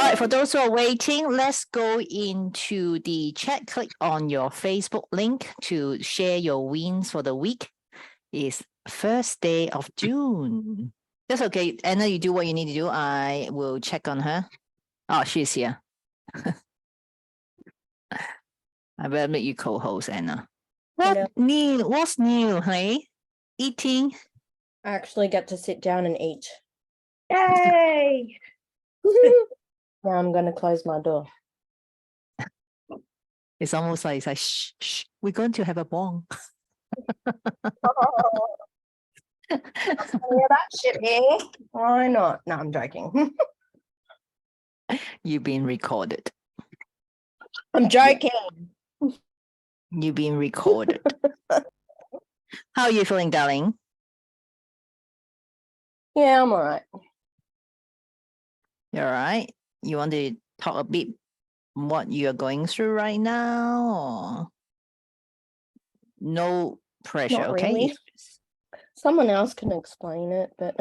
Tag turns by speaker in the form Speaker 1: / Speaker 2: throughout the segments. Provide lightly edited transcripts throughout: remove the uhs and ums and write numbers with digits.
Speaker 1: right, for those who are waiting, let's go into the chat. Click on your Facebook link to share your wins for the week. It's first day of June. That's okay. Anna, you do what you need to do. I will check on her. Oh, she's here. I better make you co-host, Anna.
Speaker 2: Hello.
Speaker 1: What's new, hey? Eating?
Speaker 2: I actually get to sit down and eat.
Speaker 3: Yay!
Speaker 2: Now I'm going to close my door.
Speaker 1: It's almost like it's like shh, shh, we're going to have a bong.
Speaker 2: Yeah, that shit here. Why not? No, I'm joking.
Speaker 1: You've been recorded.
Speaker 2: I'm joking.
Speaker 1: You've been recorded. How are you feeling, darling?
Speaker 2: Yeah, I'm all right.
Speaker 1: You're all right. You want to talk a bit what you're going through right now? Or no pressure,
Speaker 2: Not
Speaker 1: okay?
Speaker 2: really. Someone else can explain it, but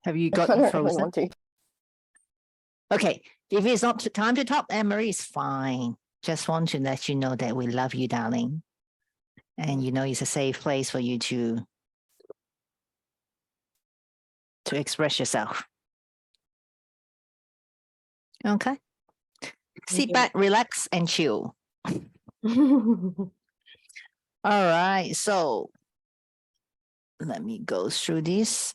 Speaker 1: Have you
Speaker 2: I
Speaker 1: got
Speaker 2: don't really
Speaker 1: frozen?
Speaker 2: want to.
Speaker 1: Okay, if it's not time to talk, Anne-Marie is fine. Just want to let you know that we love you, darling. And you know it's a safe place for you to express yourself. Okay. Sit back, relax, and chill. All right, so let me go through this.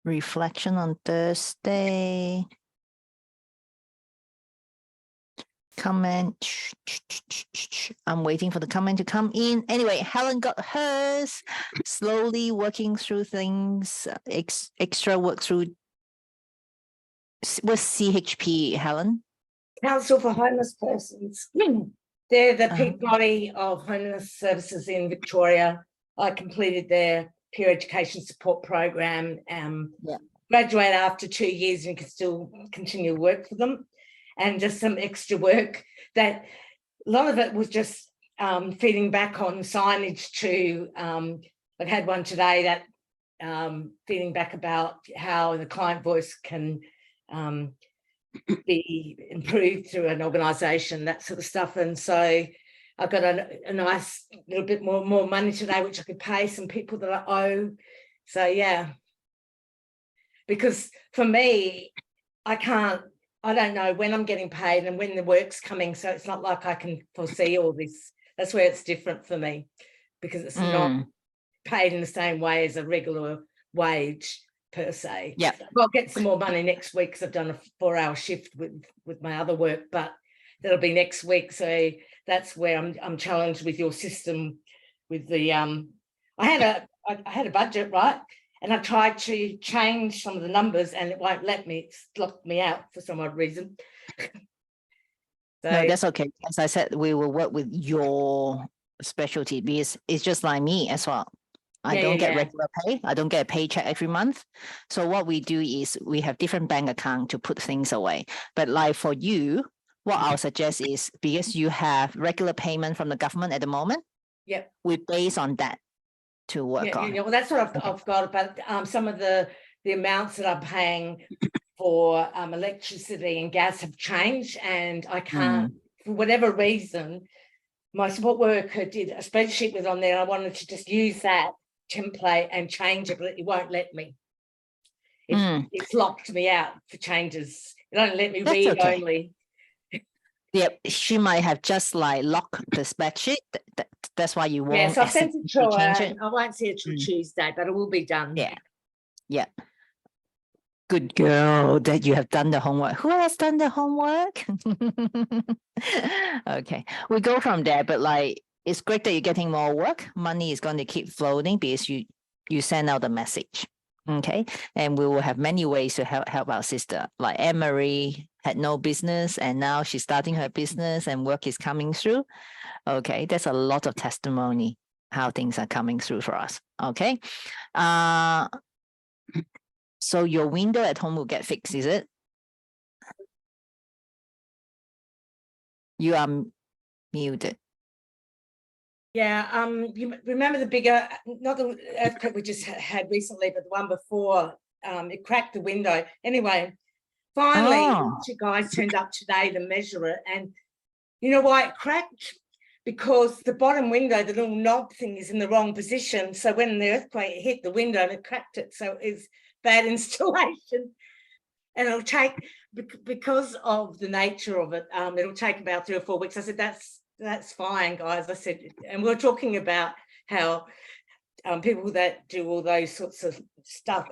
Speaker 1: Reflection on Thursday. Comment. I'm waiting for the comment to come in. Anyway, Helen got hers. Slowly working through things. Extra work through. What's CHP, Helen?
Speaker 3: Council for Homeless Persons. They're the peak body of homeless services in Victoria. I completed their peer education support program. Graduate after 2 years and can still continue to work for them. And just some extra work that a lot of it was just feeding back on signage to, I had one today that feeding back about how the client voice can be improved through an organisation, that sort of stuff. And so I got a nice little bit more money today, which I could pay some people that I owe. So yeah, because for me, I don't know when I'm getting paid and when the work's coming. So it's not like I can foresee all this. That's where it's different for me, because it's not paid in the same way as a regular wage per se.
Speaker 1: Yeah,
Speaker 3: I'll get some more money next week because I've done a 4-hour shift with my other work, but that'll be next week. So that's where I'm challenged with your system. With the I had a budget, right? And I tried to change some of the numbers and it won't let me. It's locked me out for some odd reason. So,
Speaker 1: no, that's okay. As I said, we will work with your specialty because it's just like me as well. I don't get regular pay. I don't get a paycheck every month. So what we do is we have different bank account to put things away. But like for you, what I'll suggest is because you have regular payment from the government at the moment, we base on that to work on.
Speaker 3: Well, that's what I've got. But some of the amounts that I'm paying for electricity and gas have changed, and I can't, for whatever reason, my support worker did a spreadsheet with on there. I wanted to just use that template and change it, but it won't let me. It's locked me out for changes. It only let me read only.
Speaker 1: Yep, she might have just like locked the spreadsheet. That's why you won't.
Speaker 3: Yes, I've sent it to her. I won't see it till Tuesday, but it will be done.
Speaker 1: Yeah. Good girl that you have done the homework. Who has done the homework? Okay, we go from there, but like it's great that you're getting more work. Money is going to keep flowing because you send out the message. Okay, and we will have many ways to help our sister. Like Anne-Marie had no business and now she's starting her business and work is coming through. Okay, that's a lot of testimony how things are coming through for us. Okay, so your window at home will get fixed, is it? You are muted.
Speaker 3: Yeah, you remember the bigger, not the earthquake we just had recently, but the one before it cracked the window. Anyway, finally,
Speaker 1: Oh.
Speaker 3: two guys turned up today to measure it, and you know why it cracked? Because the bottom window, the little knob thing, is in the wrong position. So when the earthquake hit the window, and it cracked it. So it's bad installation, and it'll take, because of the nature of it, it'll take about 3 or 4 weeks. I said, that's fine, guys. I said, and we're talking about how people that do all those sorts of stuff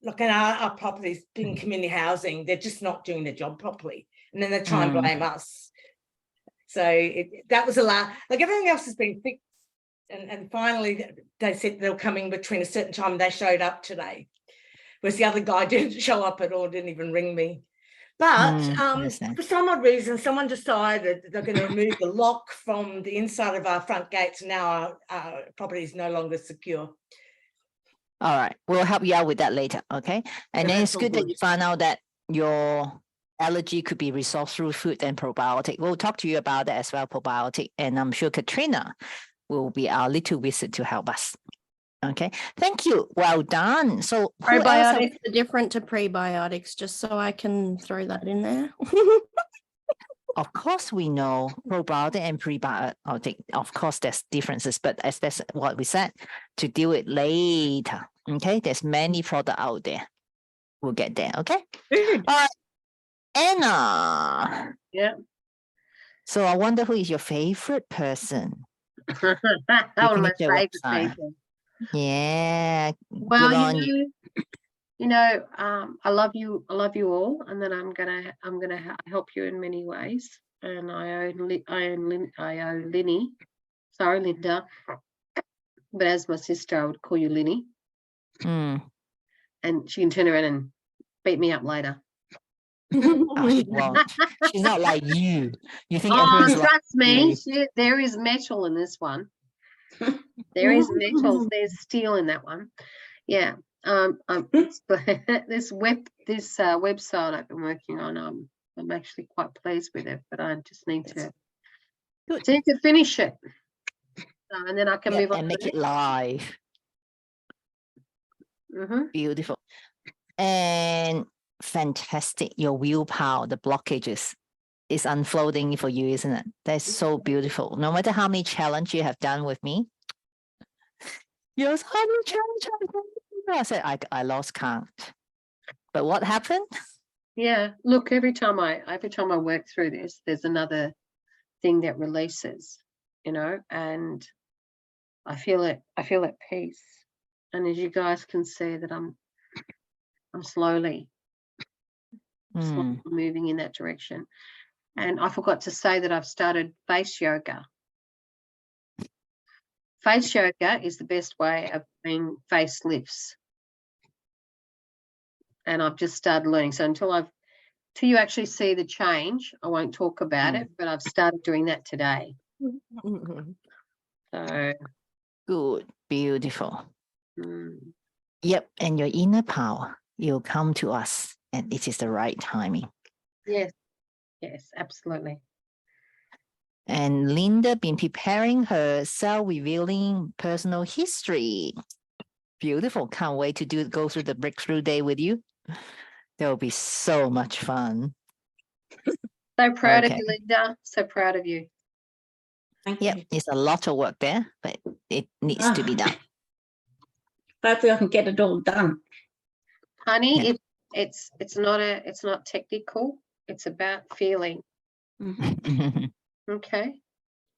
Speaker 3: like in our properties, being community housing, they're just not doing their job properly, and then they try and blame us. So that was a lot. Like everything else has been fixed, and finally they said they'll come in between a certain time. They showed up today, whereas the other guy didn't show up at all, didn't even ring me. But for some odd reason, someone decided they're going to remove the lock from the inside of our front gates. Now our property is no longer secure.
Speaker 1: All right. We'll help you out with that later. Okay. And then it's
Speaker 3: that's all
Speaker 1: good that
Speaker 3: good.
Speaker 1: you found out that your allergy could be resolved through food and probiotic. We'll talk to you about that as well, probiotic. And I'm sure Katrina will be our little wizard to help us. Okay. Thank you. Well done. So who else have-
Speaker 2: Probiotics are different to prebiotics, just so I can throw that in there.
Speaker 1: Of course, we know probiotic and prebiotic. Of course, there's differences, but as that's what we said, to deal with later. Okay, there's many products out there. We'll get there. Okay.
Speaker 3: Good.
Speaker 1: All right, Anna.
Speaker 2: Yeah.
Speaker 1: So I wonder who is your favorite person?
Speaker 2: One of my
Speaker 1: finish your
Speaker 2: favorite
Speaker 1: website.
Speaker 2: people.
Speaker 1: Yeah.
Speaker 2: Well,
Speaker 1: good on you.
Speaker 2: I love you all, and then I'm gonna help you in many ways. And I owe Linny, sorry, Linda, but as my sister, I would call you Linny,
Speaker 1: Mm.
Speaker 2: and she can turn around and beat me up later.
Speaker 1: Oh, she won't. She's not like you. You think
Speaker 2: Oh,
Speaker 1: everyone's like
Speaker 2: trust me,
Speaker 1: you.
Speaker 2: there is metal in this one. There is metal. There's steel in that one. Yeah. This website I've been working on. I'm actually quite pleased with it, but I just need to finish it, and then I can
Speaker 1: Yeah,
Speaker 2: move on
Speaker 1: and
Speaker 2: to
Speaker 1: make
Speaker 2: the
Speaker 1: it live.
Speaker 2: next. Mhm.
Speaker 1: Beautiful. And fantastic. Your willpower, the blockages is unfolding for you, isn't it? That's so beautiful. No matter how many challenges you have done with me. Yes, how many challenges I've done with you? I said I lost count. But what happened?
Speaker 2: Yeah. Look, every time I work through this, there's another thing that releases, and I feel at peace. And as you guys can see, that I'm slowly moving in that direction. And I forgot to say that I've started face yoga. Face yoga is the best way of doing face lifts. And I've just started learning. So until you actually see the change, I won't talk about it, but I've started doing that today. So
Speaker 1: Good, beautiful.
Speaker 2: mm,
Speaker 1: Yep, and your inner power, you'll come to us, and it is the right timing.
Speaker 2: yes, absolutely.
Speaker 1: And Linda been preparing her self-revealing personal history. Beautiful. Can't wait to go through the breakthrough day with you. That will be so much fun.
Speaker 2: So proud of
Speaker 1: Okay.
Speaker 2: you, Linda. So proud of you.
Speaker 4: Thank
Speaker 1: Yep,
Speaker 4: you.
Speaker 1: it's a lot of work there, but it needs to be done.
Speaker 4: Hopefully I can get it all done.
Speaker 2: Honey,
Speaker 1: Yeah.
Speaker 2: it's not technical. It's about feeling.
Speaker 4: Mhm.
Speaker 2: Okay.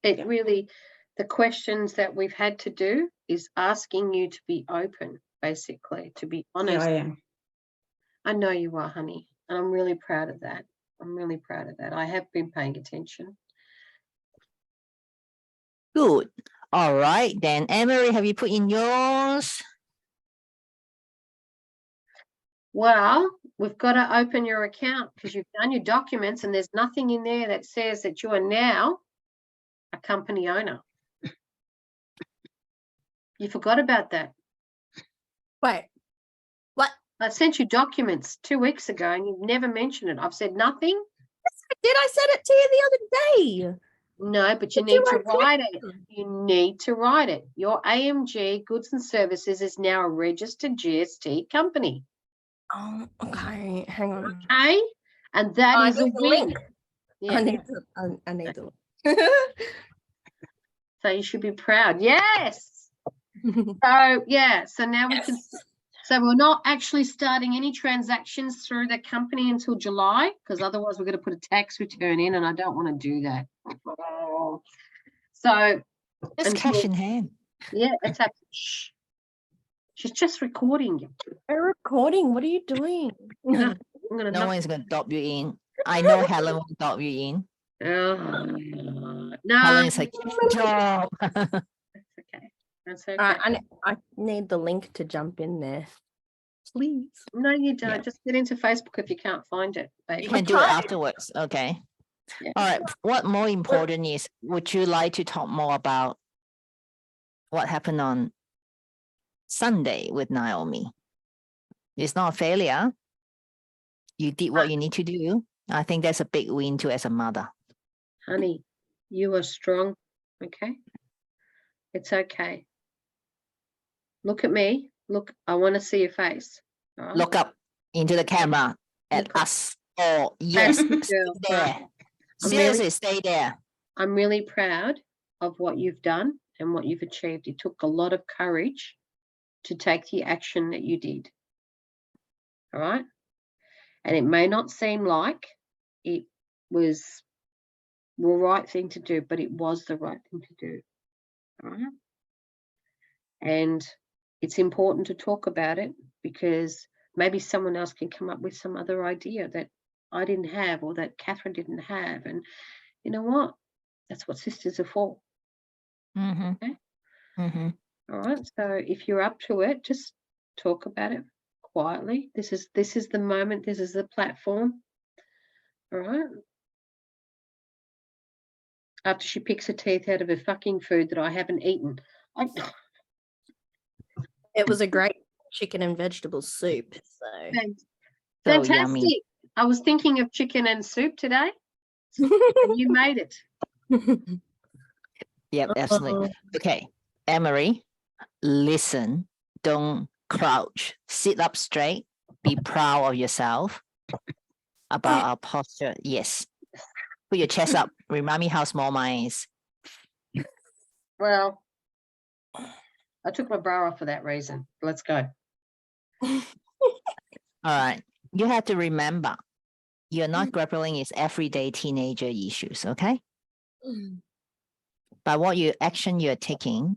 Speaker 2: It really, the questions that we've had to do is asking you to be open, basically, to be
Speaker 4: Yeah,
Speaker 2: honest.
Speaker 4: I am.
Speaker 2: I know you are, honey, and I'm really proud of that. I have been paying attention.
Speaker 1: Good. All right, then. Emery, have you put in yours?
Speaker 2: Well, we've got to open your account because you've done your documents and there's nothing in there that says that you are now a company owner. You forgot about that.
Speaker 5: Wait, what?
Speaker 2: I sent you documents 2 weeks ago and you've never mentioned it. I've said nothing.
Speaker 5: Did I send it to you the other day?
Speaker 2: No, but you
Speaker 5: But
Speaker 2: need
Speaker 5: you
Speaker 2: to
Speaker 5: won't click
Speaker 2: write it.
Speaker 5: them.
Speaker 2: You need to write it. Your AMG Goods and Services is now a registered GST company.
Speaker 6: Oh, okay. Hang on.
Speaker 2: Okay? And that
Speaker 6: I
Speaker 2: is a
Speaker 6: need the
Speaker 2: win.
Speaker 6: link.
Speaker 2: Yeah.
Speaker 6: I need the link.
Speaker 2: So you should be proud. Yes. So yeah, so now we can, so we're not actually starting any transactions through the company until July, because otherwise we're going to put a tax return in, and I don't want to do that. So
Speaker 1: Just
Speaker 2: until-
Speaker 1: cash in hand.
Speaker 2: yeah, it's happening. Shh. She's just recording.
Speaker 6: We're recording. What are you doing?
Speaker 2: I'm gonna
Speaker 1: No
Speaker 2: knock.
Speaker 1: one's going to dob you in. I know Helen won't dob you in.
Speaker 2: No,
Speaker 1: Helen is like, "Good job."
Speaker 2: that's okay. That's okay.
Speaker 6: I need the link to jump in there. Please.
Speaker 2: No, you don't.
Speaker 1: Yeah.
Speaker 2: Just get into Facebook if you can't find it.
Speaker 1: You
Speaker 2: babe.
Speaker 1: can do it afterwards. Okay.
Speaker 2: Yeah.
Speaker 1: All right. What more important is, would you like to talk more about what happened on Sunday with Naomi? It's not a failure. You did what you need to do. I think that's a big win too as a mother.
Speaker 2: Honey, you are strong. Okay. It's okay. Look at me. Look, I want to see your face. all right?
Speaker 1: Look up into the camera at
Speaker 2: Look up.
Speaker 1: us. Oh, yes.
Speaker 2: Good
Speaker 1: Stay
Speaker 2: girl,
Speaker 1: there.
Speaker 2: right? I'm
Speaker 1: Seriously,
Speaker 2: really-
Speaker 1: stay there.
Speaker 2: I'm really proud of what you've done and what you've achieved. It took a lot of courage to take the action that you did. All right. And it may not seem like it was the right thing to do, but it was the right thing to do. All right. And it's important to talk about it, because maybe someone else can come up with some other idea that I didn't have, or that Catherine didn't have. And you know what? That's what sisters are for.
Speaker 1: Mm-hmm.
Speaker 2: Okay.
Speaker 1: Mm-hmm.
Speaker 2: All right. So if you're up to it, just talk about it quietly. This is the moment. This is the platform. All right. After she picks her teeth out of her fucking food that I haven't eaten.
Speaker 6: It was a great chicken and vegetable soup. So
Speaker 1: So
Speaker 2: Fantastic.
Speaker 1: yummy.
Speaker 2: I was thinking of chicken and soup today, and you made it.
Speaker 1: Yep, absolutely. Okay, Emery, listen, don't crouch, sit up straight, be proud of yourself about our posture. Yes. Put your chest up. Remind me how small mine is.
Speaker 2: Well, I took my bra off for that reason. Let's go.
Speaker 1: All right. You have to remember, you're not grappling with everyday teenager issues, okay? By what action you're taking,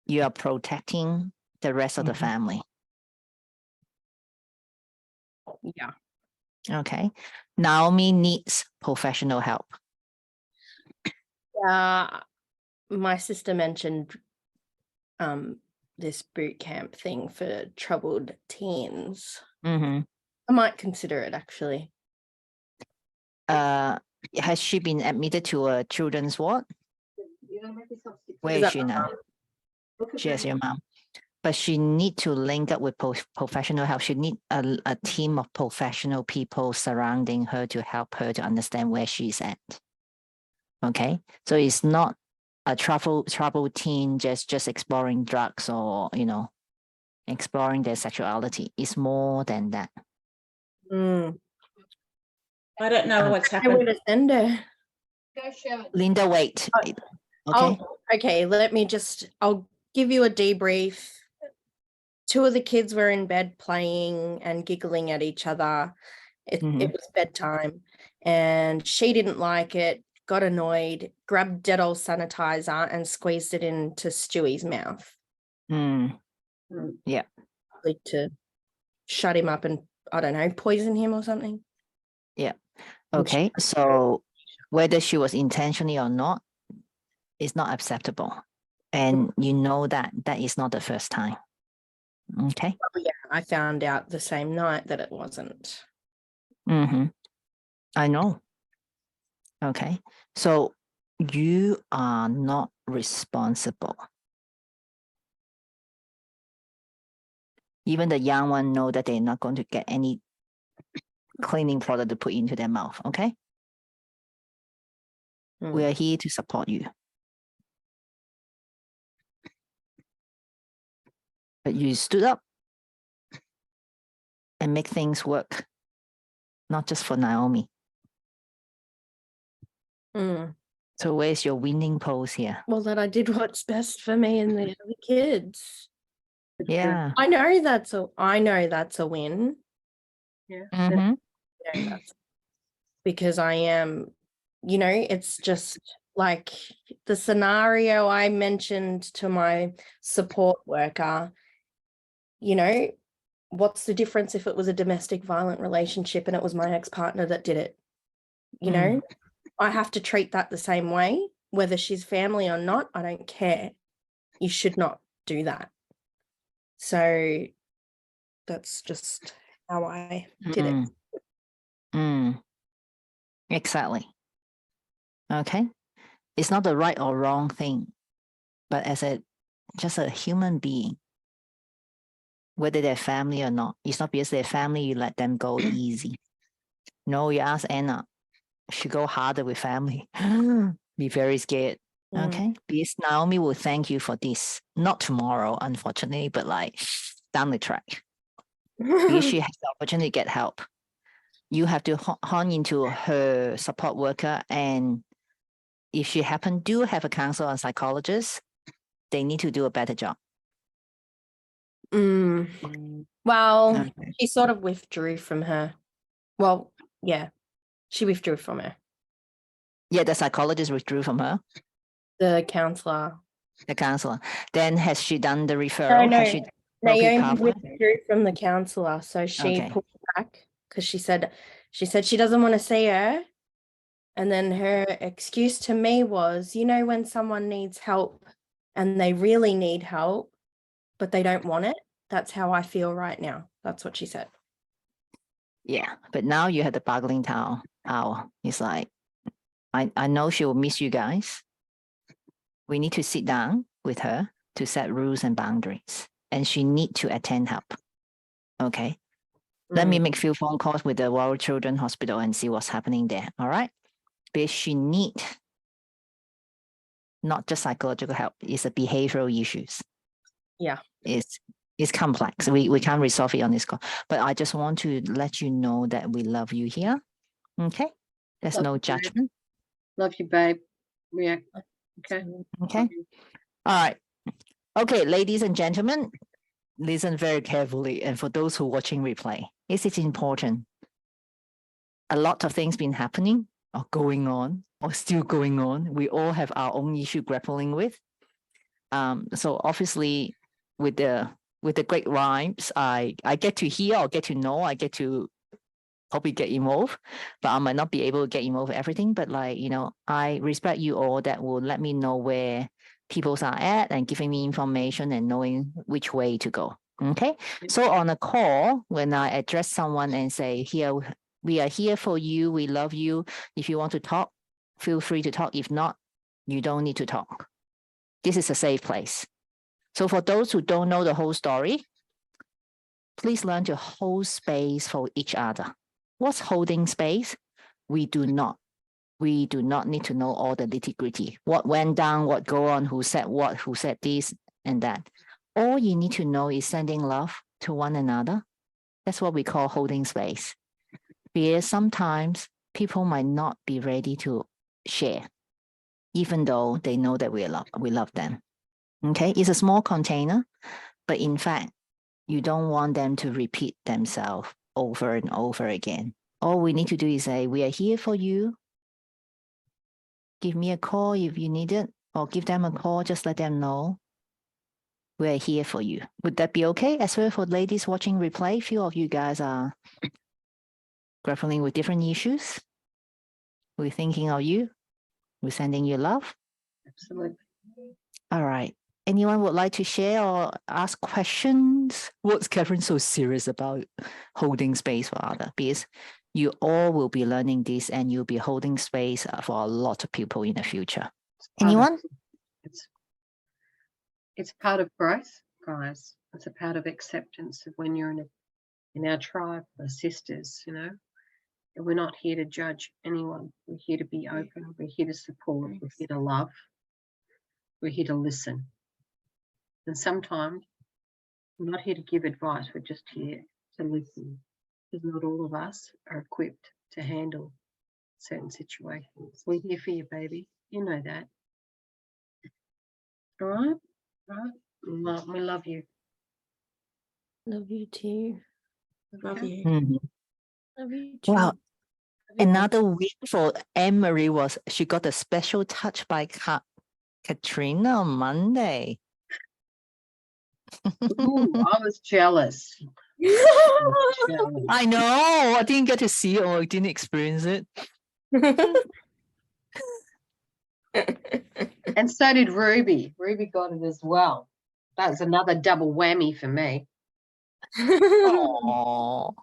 Speaker 1: you are protecting the rest of the family.
Speaker 6: yeah.
Speaker 1: Okay. Naomi needs professional help.
Speaker 6: My sister mentioned this boot camp thing for troubled teens.
Speaker 1: Mm-hmm.
Speaker 6: I might consider it actually.
Speaker 1: Has she been admitted to a children's ward? Where is
Speaker 6: that
Speaker 1: she now? She has your mom. But she need to link up with professional help. She need a team of professional people surrounding her to help her to understand where she's at. Okay, so it's not a troubled teen just exploring drugs or exploring their sexuality. It's more than that.
Speaker 4: I don't know what's
Speaker 6: I would
Speaker 4: happened.
Speaker 6: send her.
Speaker 2: Go, Sharon.
Speaker 1: Linda, wait. Okay.
Speaker 6: Okay, I'll give you a debrief. 2 of the kids were in bed playing and giggling at each other. It was bedtime and she didn't like it, got annoyed, grabbed Dettol sanitizer and squeezed it into Stewie's mouth.
Speaker 1: Yeah.
Speaker 6: Like to shut him up and, I don't know, poison him or something.
Speaker 1: Yeah. Okay. So whether she was intentionally or not, it's not acceptable. And you know that is not the first time. Okay.
Speaker 6: Oh, yeah, I found out the same night that it wasn't.
Speaker 1: I know. Okay. So you are not responsible. Even the young one know that they're not going to get any cleaning product to put into their mouth. Okay. We are here to support you. But you stood up and make things work, not just for Naomi.
Speaker 6: Mm.
Speaker 1: So where's your winning pose here?
Speaker 6: Well, that I did what's best for me and the other kids.
Speaker 1: Yeah.
Speaker 6: I know that's a win.
Speaker 2: Yeah.
Speaker 1: Mhm.
Speaker 6: I know that's because I am, it's just like the scenario I mentioned to my support worker, what's the difference if it was a domestic violent relationship and it was my ex-partner that did it? I have to treat that the same way, whether she's family or not. I don't care. You should not do that. So that's just how I did it.
Speaker 1: Exactly. Okay. It's not the right or wrong thing, but as just a human being, whether they're family or not, it's not because they're family, you let them go easy. No, you ask Anna, she go harder with family. Be very scared. Okay. Because Naomi will thank you for this. Not tomorrow, unfortunately, but like down the track. Because she has the opportunity to get help. You have to hone into her support worker, and if she do have a counselor or psychologist, they need to do a better job.
Speaker 6: Well, she sort of withdrew from her. Well, yeah, she withdrew from her.
Speaker 1: Yeah, the psychologist withdrew from her.
Speaker 6: The counselor.
Speaker 1: The counselor. Then has she done the referral?
Speaker 6: No.
Speaker 1: Has she
Speaker 6: Naomi withdrew from the counselor, so she pulled back because she said she doesn't want to see her. And then her excuse to me was, when someone needs help and they really need help, but they don't want it, that's how I feel right now. That's what she said.
Speaker 1: Yeah, but now you have the bargaining power. It's like, I know she will miss you guys. We need to sit down with her to set rules and boundaries, and she need to attend help. Okay. Let me make few phone calls with the Royal Children Hospital and see what's happening there. All right. Because she need not just psychological help, it's a behavioral issues.
Speaker 6: Yeah.
Speaker 1: It's complex. We can't resolve it on this call. But I just want to let you know that we love you here. Okay. There's
Speaker 2: Love
Speaker 1: no
Speaker 2: you, babe.
Speaker 1: judgment.
Speaker 2: Love you, babe. Yeah. Okay.
Speaker 1: Okay. All right. Okay, ladies and gentlemen, listen very carefully. And for those who are watching replay, it's important. A lot of things been happening or going on or still going on. We all have our own issue grappling with. So obviously with the great rhymes, I get to hear or get to know, I get to probably get involved, but I might not be able to get involved with everything. But I respect you all that will let me know where people are at and giving me information and knowing which way to go. Okay. So on a call, when I address someone and say, here, we are here for you. We love you. If you want to talk, feel free to talk. If not, you don't need to talk. This is a safe place. So for those who don't know the whole story, please learn to hold space for each other. What's holding space? We do not need to know all the nitty-gritty. What went down, what go on, who said what, who said this and that. All you need to know is sending love to one another. That's what we call holding space. Because sometimes people might not be ready to share, even though they know that we love them. Okay, it's a small container, but in fact, you don't want them to repeat themselves over and over again. All we need to do is say, we are here for you. Give me a call if you need it, or give them a call, just let them know we are here for you. Would that be okay? As well for ladies watching replay, few of you guys are grappling with different issues. We're thinking of you. We're sending you love.
Speaker 2: Absolutely.
Speaker 1: All right. Anyone would like to share or ask questions? What's Catherine so serious about holding space for others? Because you all will be learning this and you'll be holding space for a lot of people in the future. Anyone?
Speaker 2: It's part of growth, guys. It's a part of acceptance of when you're in our tribe, our sisters, we're not here to judge anyone. We're here to be open. We're here to support. We're here to love. We're here to listen. And sometimes we're not here to give advice. We're just here to listen. Because not all of us are equipped to handle certain situations. We're here for you, baby. You know that. All right? All right? We love you.
Speaker 6: Love you too.
Speaker 4: Love you.
Speaker 1: Mhm.
Speaker 6: Love you too.
Speaker 1: Wow. Another week for Anne-Marie was she got a special touch by Katrina on Monday.
Speaker 2: Ooh, I was jealous. Jealous.
Speaker 1: I know. I didn't get to see it or I didn't experience it.
Speaker 2: And so did Ruby. Ruby got it as well. That was another double whammy for me.
Speaker 1: Oh,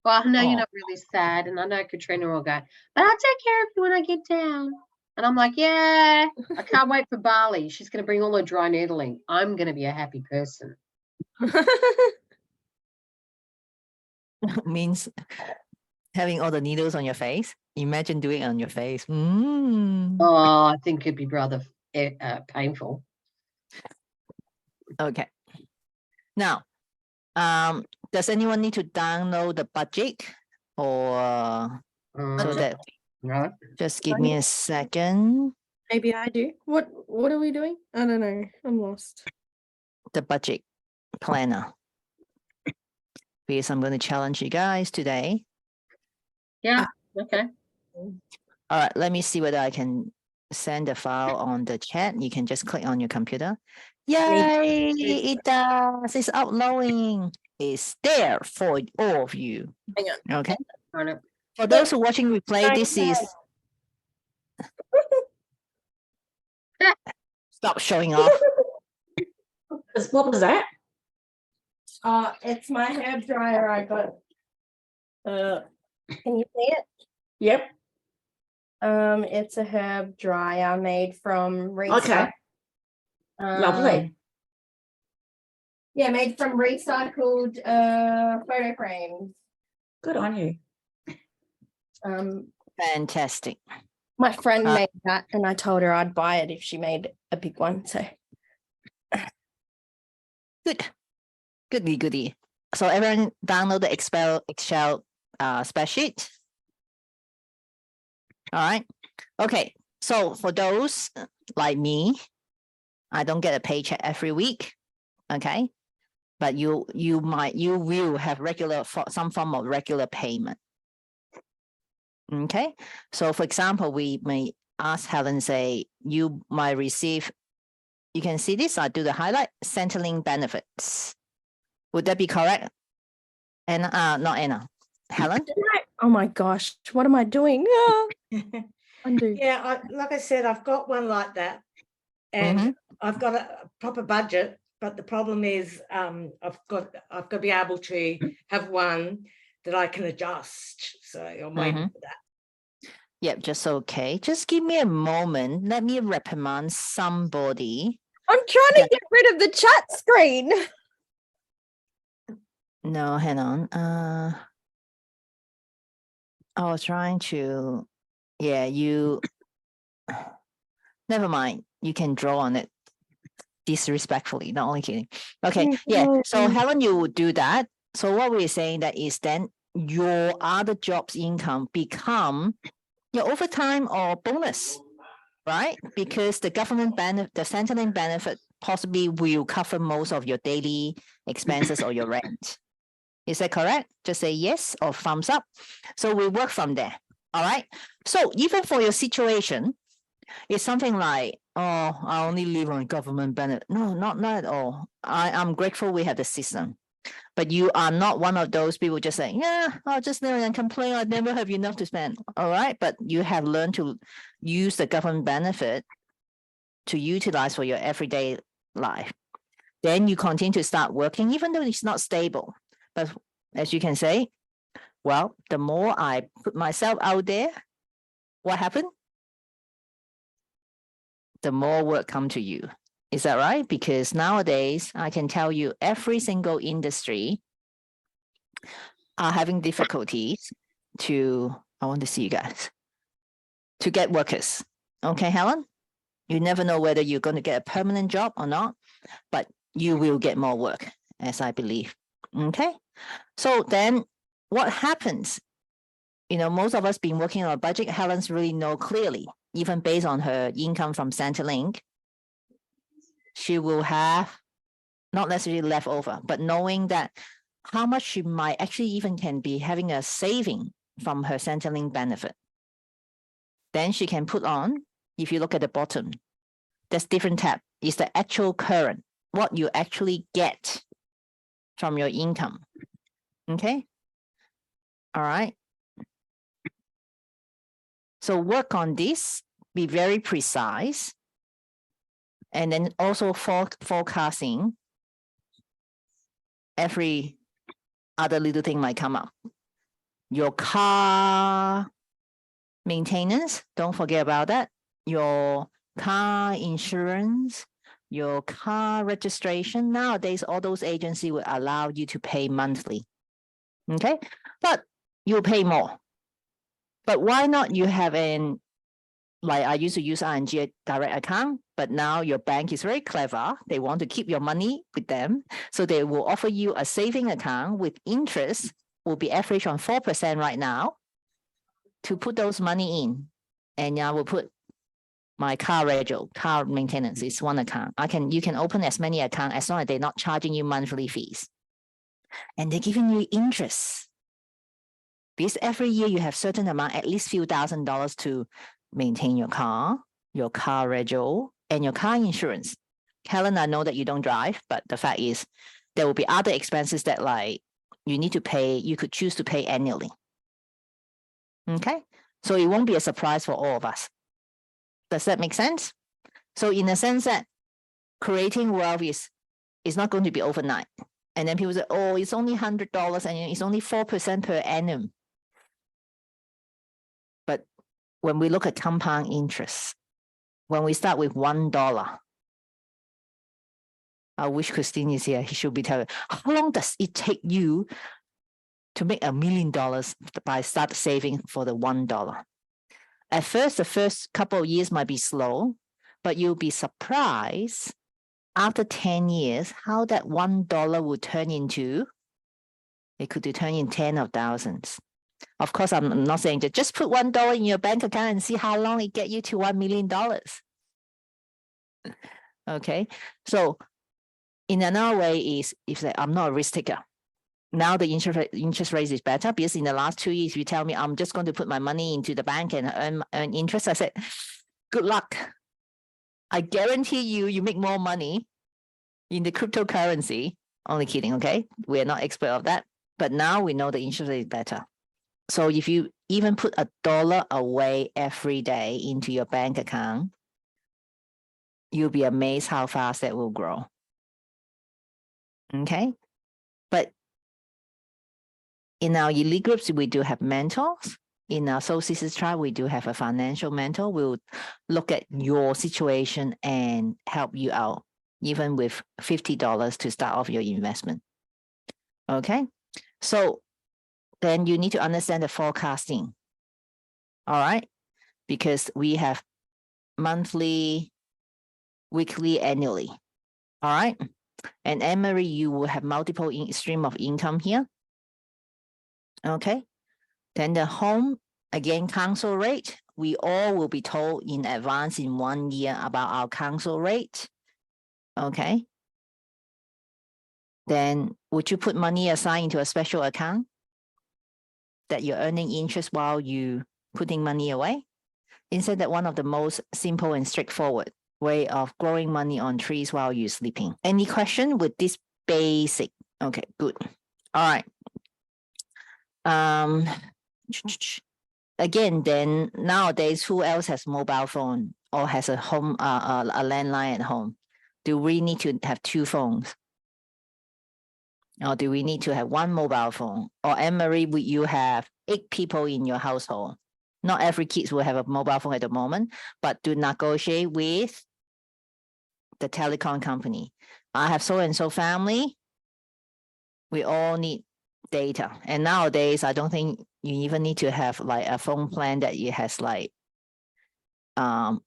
Speaker 2: Well, I know
Speaker 1: Aw.
Speaker 2: you're not really sad, and I know Katrina will go, but I'll take care of you when I get down. And I'm like, yeah, I can't wait for Bali. She's going to bring all her dry needling. I'm going to be a happy person.
Speaker 1: means having all the needles on your face. Imagine doing it on your face. Mm.
Speaker 2: Oh, I think it'd be rather painful.
Speaker 1: Okay. Now, does anyone need to download the budget or so that
Speaker 2: No.
Speaker 1: just give me a second?
Speaker 6: Maybe I do. What are we doing? I don't know. I'm lost.
Speaker 1: The budget planner. Because I'm going to challenge you guys today.
Speaker 2: Yeah. Okay.
Speaker 1: All right, let me see whether I can send the file on the chat. You can just click on your computer. Yay, it does. It's uploading. It's there for all of you.
Speaker 6: Hang on.
Speaker 1: Okay.
Speaker 2: Kind of.
Speaker 1: For those who are watching replay, this is stop showing off.
Speaker 4: What was that?
Speaker 6: It's my hair dryer I got. Can you see it?
Speaker 4: Yep.
Speaker 6: It's a herb dryer made from
Speaker 4: Okay. Lovely.
Speaker 6: Yeah, made from recycled photo frames.
Speaker 4: Good on you.
Speaker 1: Fantastic.
Speaker 6: My friend
Speaker 1: Uh,
Speaker 6: made that, and I told her I'd buy it if she made a big one. So
Speaker 1: Good. Goody. So everyone download the Excel spreadsheet. All right. Okay. So for those like me, I don't get a paycheck every week. Okay. But you will have some form of regular payment. Okay. So for example, we may ask Helen, say, you might receive, you can see this, I do the highlight, Centrelink benefits. Would that be correct? And not Anna, Helen?
Speaker 6: oh my gosh, what am I doing? Ah, undo.
Speaker 3: Yeah, like I said, I've got one like that, and I've got a proper budget. But the problem is, I've got to be able to have one that I can adjust. So I'm waiting for that.
Speaker 1: Yep, just okay. Just give me a moment. Let me reprimand somebody.
Speaker 6: I'm trying to get rid of the chat screen.
Speaker 1: No, hang on. I was trying to, yeah, never mind. You can draw on it disrespectfully, not only kidding. Okay, yeah. So Helen, you would do that. So what we're saying that is then your other jobs income become your overtime or bonus, right? Because the government benefit, the Centrelink benefit possibly will cover most of your daily expenses or your rent. Is that correct? Just say yes or thumbs up. So we work from there. All right. So even for your situation, it's something like, oh, I only live on government benefit. No, not at all. I'm grateful we have the system. But you are not one of those people just saying, yeah, I'll just live and complain. I never have enough to spend. All right. But you have learned to use the government benefit to utilize for your everyday life. Then you continue to start working, even though it's not stable. But as you can say, well, the more I put myself out there, what happened? The more work come to you. Is that right? Because nowadays, I can tell you every single industry are having difficulties to I want to see you guys. To get workers. Okay, Helen? You never know whether you're going to get a permanent job or not, but you will get more work, as I believe. Okay? So then what happens? You know, most of us been working on a budget. Helen's really know clearly, even based on her income from Centrelink, she will have not necessarily leftover, but knowing that how much she might actually even can be having a saving from her Centrelink benefit. Then she can put on, if you look at the bottom, there's different tab. It's the actual current, what you actually get from your income. Okay. All right. So work on this, be very precise. And then also forecasting every other little thing might come up. Your car maintenance, don't forget about that. Your car insurance, your car registration. Nowadays, all those agencies will allow you to pay monthly. Okay, but you'll pay more. But why not you have an, like I used to use ING direct account, but now your bank is very clever. They want to keep your money with them. So they will offer you a saving account with interest, will be average on 4% right now, to put those money in. And I will put my car maintenance is one account. You can open as many accounts as long as they're not charging you monthly fees. And they're giving you interest. Because every year you have certain amount, at least few $1,000s to maintain your car rego, and your car insurance. Helen, I know that you don't drive, but the fact is there will be other expenses that like you need to pay, you could choose to pay annually. Okay, so it won't be a surprise for all of us. Does that make sense? So in a sense that creating wealth is not going to be overnight. And then people say, oh, it's only $100 and it's only 4% per annum. But when we look at compound interest, when we start with $1, I wish Christine is here. He should be telling, how long does it take you to make $1 million by start saving for the $1? At first, the first couple of years might be slow, but you'll be surprised after 10 years how that $1 will turn into, it could turn in tens of thousands. Of course, I'm not saying that just put $1 in your bank account and see how long it get you to $1 million. Okay, so in another way is if I'm not a risk taker. Now the interest rate is better because in the last 2 years, you tell me I'm just going to put my money into the bank and earn interest. I said, good luck. I guarantee you make more money in the cryptocurrency. Only kidding, okay? We're not expert of that. But now we know the interest rate is better. So if you even put $1 away every day into your bank account, you'll be amazed how fast that will grow. Okay? But in our elite groups, we do have mentors. In our Soul Sisters tribe, we do have a financial mentor. We'll look at your situation and help you out, even with $50 to start off your investment. Okay? So then you need to understand the forecasting. All right? Because we have monthly, weekly, annually. All right? And Anne-Marie, you will have multiple stream of income here. Okay? Then the home, again, council rate. We all will be told in advance in 1 year about our council rate. Okay? Then would you put money aside into a special account that you're earning interest while you putting money away? Isn't that one of the most simple and straightforward way of growing money on trees while you're sleeping? Any question with this basic? Okay, good. All right. Again, then nowadays, who else has mobile phone or has a home, a landline at home? Do we need to have 2 phones? Or do we need to have 1 mobile phone? Or Anne-Marie, would you have 8 people in your household? Not every kid will have a mobile phone at the moment, but to negotiate with the telecom company. I have so-and-so family. We all need data. And nowadays, I don't think you even need to have like a phone plan that it has like call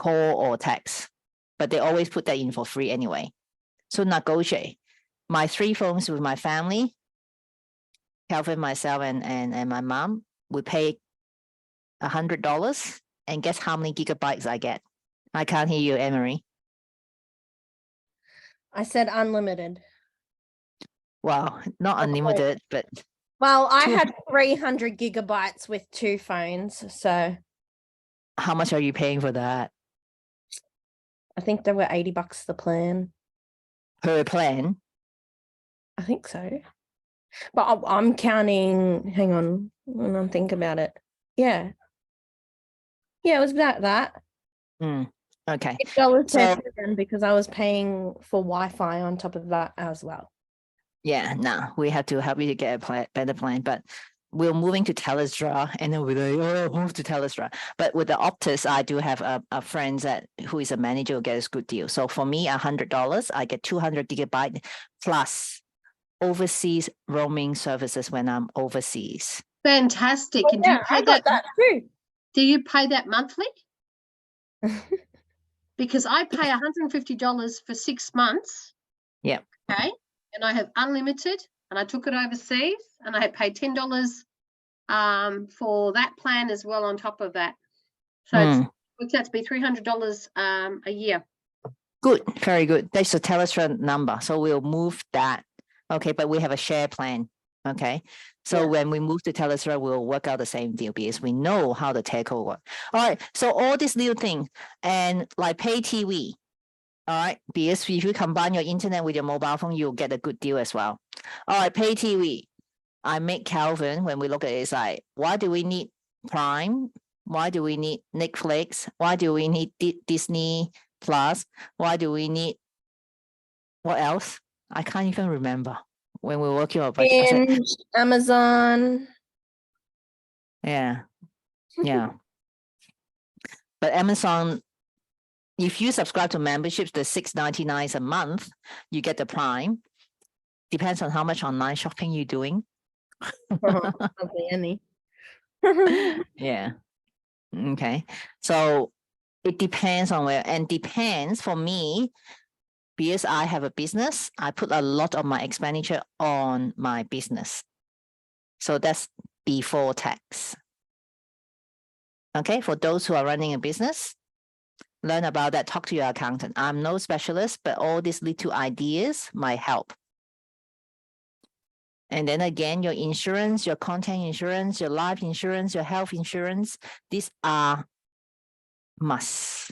Speaker 1: or text, but they always put that in for free anyway. So negotiate. My 3 phones with my family, Calvin, myself, and my mom, we pay $100, and guess how many gigabytes I get? I can't hear you, Emery.
Speaker 6: I said unlimited.
Speaker 1: Wow, not
Speaker 6: Okay.
Speaker 1: unlimited, but
Speaker 6: Well, I
Speaker 1: Two-
Speaker 6: had 300 gigabytes with 2 phones, so
Speaker 1: how much are you paying for that
Speaker 6: I think they were $80 the plan.
Speaker 1: per plan?
Speaker 6: I think so. But I'm counting, hang on, when I think about it. Yeah. Yeah, it was about that.
Speaker 1: Okay,
Speaker 6: $8 per
Speaker 1: So-
Speaker 6: plan because I was paying for Wi-Fi on top of that as well.
Speaker 1: yeah, no, we have to help you to get a better plan, but we're moving to Telstra, and then we're like, oh, move to Telstra. But with the Optus, I do have a friend that who is a manager who gets a good deal. So for me, $100, I get 200 gigabyte plus overseas roaming services when I'm overseas.
Speaker 2: Fantastic.
Speaker 6: Oh,
Speaker 2: And do you
Speaker 6: yeah,
Speaker 2: pay
Speaker 6: I got that too.
Speaker 2: Do you pay that monthly? Because I pay $150 for 6 months.
Speaker 1: Yeah.
Speaker 2: Okay. And I have unlimited, and I took it overseas, and I had paid $10 for that plan as well on top of that. So it works out to be $300 a year.
Speaker 1: Good, very good. That's the Telstra number. So we'll move that. Okay, but we have a share plan. Okay. So
Speaker 2: Yeah.
Speaker 1: when we move to Telstra, we'll work out the same deal because we know how the telco work. All right. So all these little things and like pay TV. All right. Because if you combine your internet with your mobile phone, you'll get a good deal as well. All right, pay TV. I make Calvin when we look at it, it's like, why do we need Prime? Why do we need Netflix? Why do we need Disney Plus? Why do we need what else? I can't even remember when we're working on a budget. I said,
Speaker 6: Binge, Amazon.
Speaker 1: yeah, yeah. But Amazon, if you subscribe to memberships, the $6.99 a month, you get the Prime. Depends on how much online shopping you're doing.
Speaker 6: Hardly any.
Speaker 1: Yeah. Okay. So it depends on where, and depends for me, because I have a business, I put a lot of my expenditure on my business. So that's before tax. Okay, for those who are running a business, learn about that, talk to your accountant. I'm no specialist, but all these little ideas might help. And then again, your insurance, your content insurance, your life insurance, your health insurance, these are must.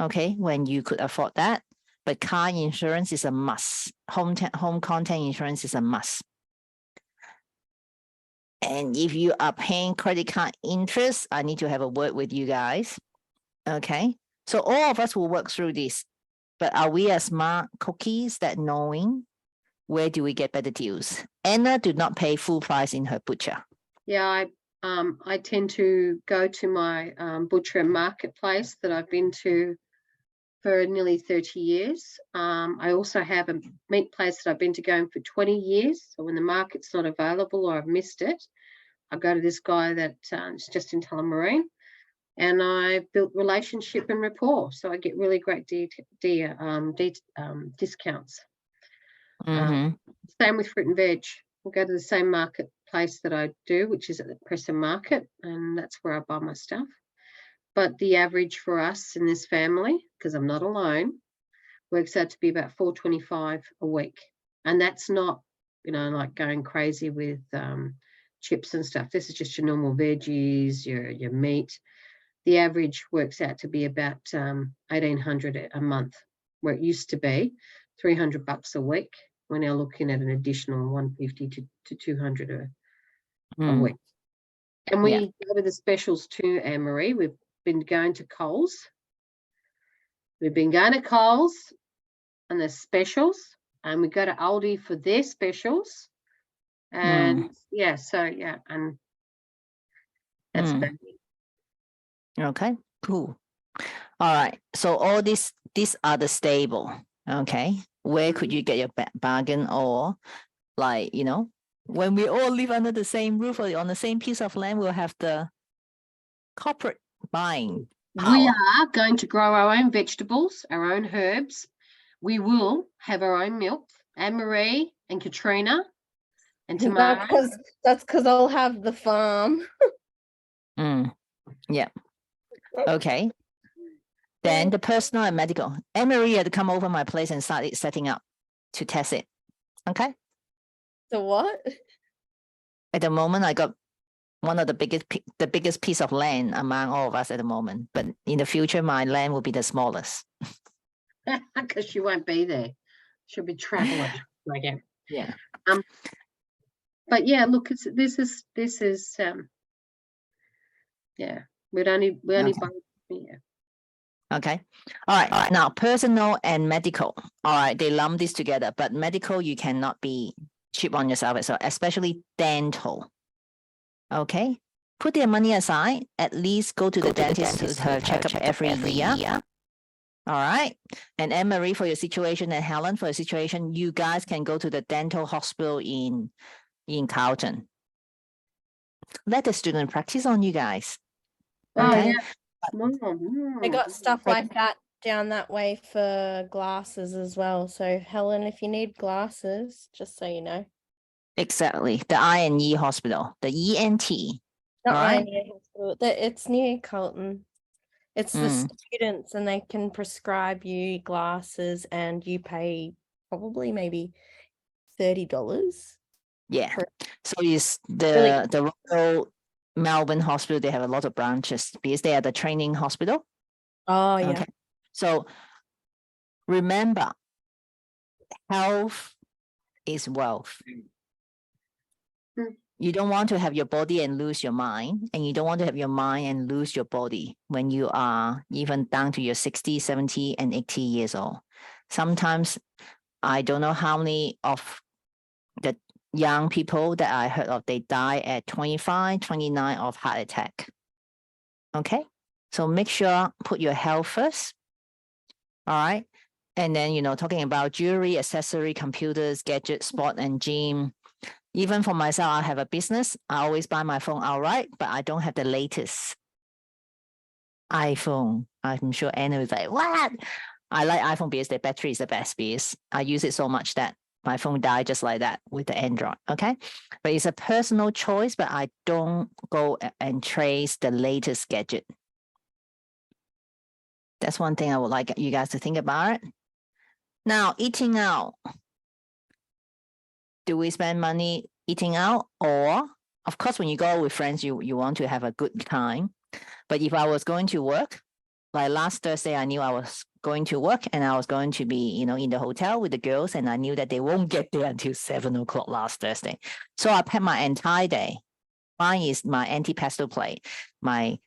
Speaker 1: Okay, when you could afford that. But car insurance is a must. Home content insurance is a must. And if you are paying credit card interest, I need to have a word with you guys. Okay, so all of us will work through this. But are we as smart cookies that knowing where do we get better deals? Anna did not pay full price in her butcher.
Speaker 2: Yeah, I tend to go to my butcher marketplace that I've been to for nearly 30 years. I also have a meat place that I've been to going for 20 years. So when the market's not available or I've missed it, I go to this guy that is just in Tullamarine, and I built relationship and rapport. So I get really great discounts. Same with fruit and veg. I'll go to the same marketplace that I do, which is at the Preston Market, and that's where I buy my stuff. But the average for us in this family, because I'm not alone, works out to be about $4.25 a week. And that's not, like going crazy with chips and stuff. This is just your normal veggies, your meat. The average works out to be about $1,800 a month, where it used to be $300 a week. We're now looking at an additional $150 to $200 a week. And we go to the specials too, Anne-Marie. We've been going to Coles. We've been going to Coles and the specials, and we go to Aldi for their specials. And and that's about it.
Speaker 1: Okay, cool. All right. So all these are the stable. Okay. Where could you get your bargain, or like, when we all live under the same roof or on the same piece of land, we'll have the corporate buying
Speaker 2: We
Speaker 1: power.
Speaker 2: are going to grow our own vegetables, our own herbs. We will have our own milk. Anne-Marie and Katrina and Tamara.
Speaker 6: That's because I'll have the farm.
Speaker 1: Mm, yeah. Okay. Then the personal and medical. Anne-Marie had to come over my place and start setting up to test it. Okay.
Speaker 6: So what?
Speaker 1: At the moment, I got one of the biggest piece of land among all of us at the moment. But in the future, my land will be the smallest.
Speaker 2: Because she won't be there. She'll be traveling again.
Speaker 1: Yeah.
Speaker 2: But yeah, look, this is yeah. We only
Speaker 1: Okay.
Speaker 2: buy, yeah.
Speaker 1: Okay. All right. Now, personal and medical. All right. They lump this together, but medical, you cannot be cheap on yourself as well, especially dental. Okay. Put their money aside. At least go to the dentist to have a checkup every year. All right. And Anne-Marie, for your situation, and Helen, for your situation, you guys can go to the dental hospital in Carlton. Let the student practice on you guys.
Speaker 2: Oh
Speaker 1: Okay.
Speaker 2: yeah.
Speaker 6: I got stuff
Speaker 1: But-
Speaker 6: like that down that way for glasses as well. So Helen, if you need glasses, just so you know.
Speaker 1: Exactly. The I&E hospital, the ENT.
Speaker 6: Not
Speaker 1: Alright.
Speaker 6: Ionia Hospital. It's near Carlton. It's the students, and they can prescribe you glasses, and you pay probably maybe $30.
Speaker 1: Yeah.
Speaker 6: for-
Speaker 1: So it's
Speaker 6: Really-
Speaker 1: the Royal Melbourne Hospital, they have a lot of branches because they are the training hospital.
Speaker 6: Oh yeah.
Speaker 1: Okay. So remember, health is wealth.
Speaker 2: Mm.
Speaker 1: You don't want to have your body and lose your mind, and you don't want to have your mind and lose your body when you are even down to your 60, 70, and 80 years old. Sometimes I don't know how many of the young people that I heard of, they die at 25, 29 of heart attack. Okay. So make sure, put your health first. All right. And then, talking about jewelry, accessory, computers, gadgets, sport, and gym. Even for myself, I have a business. I always buy my phone outright, but I don't have the latest iPhone. I'm sure Anna was like, what? I like iPhone because the battery is the best because I use it so much that my phone died just like that with the Android. Okay. But it's a personal choice, but I don't go and trace the latest gadget. That's one thing I would like you guys to think about. Now, eating out. Do we spend money eating out? Or, of course, when you go with friends, you want to have a good time. But if I was going to work, like last Thursday, I knew I was going to work and I was going to be, in the hotel with the girls, and I knew that they won't get there until 7 o'clock last Thursday. So I packed my entire day. Mine is my anti-pesto plate, my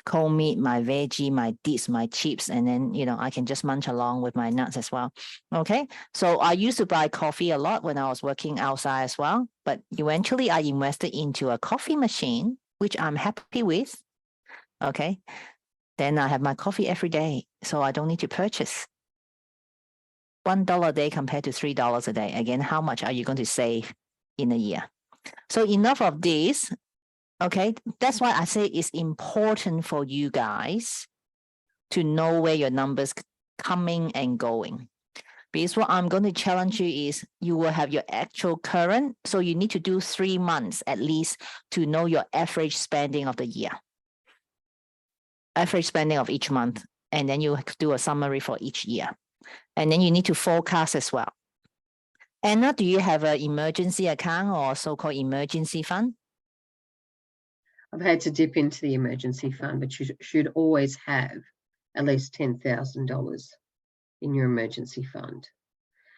Speaker 1: cold meat, my veggie, my dips, my chips, and then, I can just munch along with my nuts as well. Okay. So I used to buy coffee a lot when I was working outside as well, but eventually I invested into a coffee machine, which I'm happy with. Okay. Then I have my coffee every day, so I don't need to purchase. $1 a day compared to $3 a day. Again, how much are you going to save in a year? So enough of this. Okay, that's why I say it's important for you guys to know where your numbers coming and going. Because what I'm going to challenge you is you will have your actual current. So you need to do 3 months at least to know your average spending of the year. Average spending of each month. And then you do a summary for each year. And then you need to forecast as well. Anna, do you have an emergency account or so-called emergency fund?
Speaker 2: I've had to dip into the emergency fund, but you should always have at least $10,000 in your emergency fund.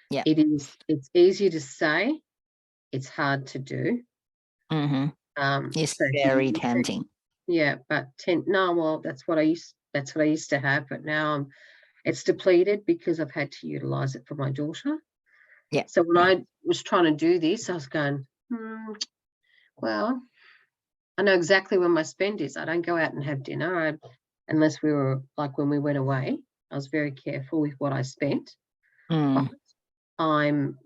Speaker 1: Yeah.
Speaker 2: It's easy to say, it's hard to do.
Speaker 1: Mm-hmm. It's
Speaker 2: so if you
Speaker 1: very
Speaker 2: use it-
Speaker 1: tempting.
Speaker 2: Yeah, but that's what I used to have, but now it's depleted because I've had to utilize it for my daughter.
Speaker 1: Yeah.
Speaker 2: So when I was trying to do this, I was going, well, I know exactly where my spend is. I don't go out and have dinner unless we were like when we went away. I was very careful with what I spent.
Speaker 1: Mm.
Speaker 2: But I'm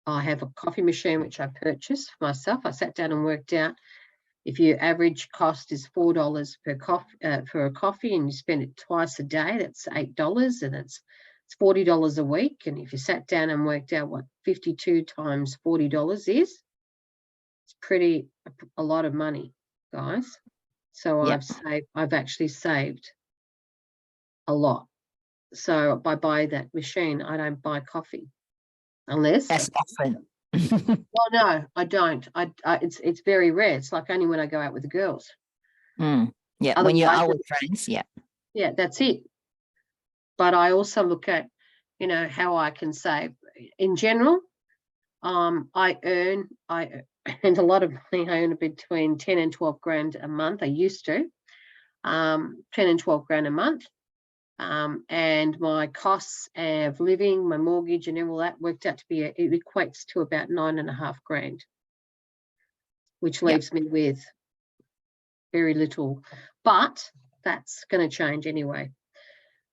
Speaker 2: I have a coffee machine which I purchased for myself. I sat down and worked out if your average cost is $4 per coffee for a coffee, and you spend it twice a day, that's $8, and it's $40 a week. And if you sat down and worked out what 52 times $40 is, it's pretty a lot of money, guys. So
Speaker 1: Yep.
Speaker 2: I've actually saved a lot. So by buying that machine, I don't buy coffee unless.
Speaker 1: That's different.
Speaker 2: Well, no, I don't. It's very rare. It's like only when I go out with the girls.
Speaker 1: Yeah, when you're
Speaker 2: Otherwise,
Speaker 1: out with friends, yeah.
Speaker 2: Yeah, that's it. But I also look at, you know, how I can save. In general, I earn a lot of money. I earn between 10 and 12 grand a month. I used to 10 and 12 grand a month. And my costs of living, my mortgage and all that worked out to be, it equates to about 9.5 grand, which leaves me with very little, but that's going to change anyway.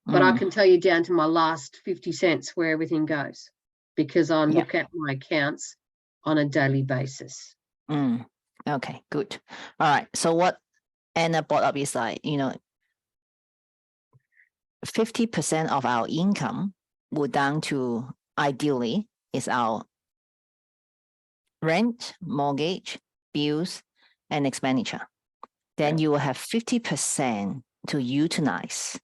Speaker 2: But I can tell you down to my last 50 cents where everything goes, because I look at my accounts on a daily basis.
Speaker 1: Okay, good. All right. So what Anna brought up is like, you know, 50% of our income would down to, ideally, is our rent, mortgage, bills, and expenditure. Then you will have 50% to utilize.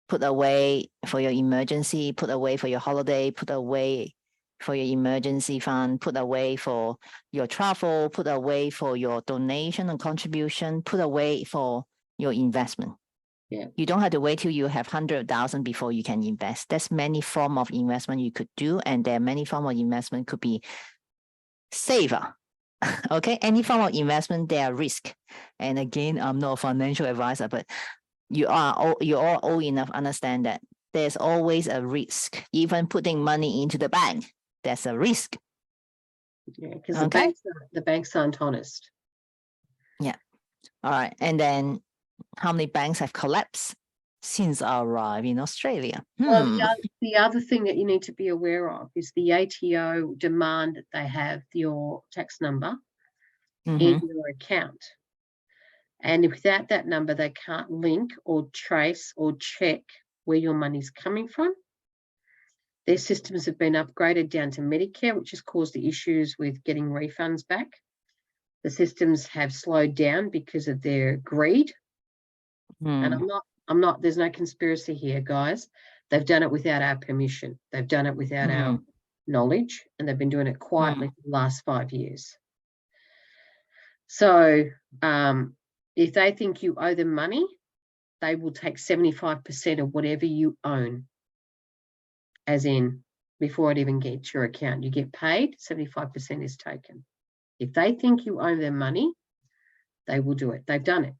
Speaker 1: Put away for your emergency, put away for your holiday, put away for your emergency fund, put away for your travel, put away for your donation and contribution, put away for your investment.
Speaker 2: Yeah.
Speaker 1: You don't have to wait till you have 100,000 before you can invest. There's many form of investment you could do, and there are many form of investment could be safer. Okay, any form of investment, there are risk. And again, I'm not a financial advisor, but you are old enough to understand that there's always a risk. Even putting money into the bank, there's a risk.
Speaker 2: Yeah, because
Speaker 1: Okay.
Speaker 2: the banks aren't honest.
Speaker 1: Yeah. All right. And then how many banks have collapsed since I arrived in Australia?
Speaker 2: Well, the other thing that you need to be aware of is the ATO demand that they have your tax number in your account. And without that number, they can't link or trace or check where your money's coming from. Their systems have been upgraded down to Medicare, which has caused the issues with getting refunds back. The systems have slowed down because of their greed. And I'm not, there's no conspiracy here, guys. They've done it without our permission. They've done it without our knowledge, and they've been doing it quietly for the last 5 years. So if they think you owe them money, they will take 75% of whatever you own, as in before it even gets your account. You get paid, 75% is taken. If they think you owe them money, they will do it. They've done it.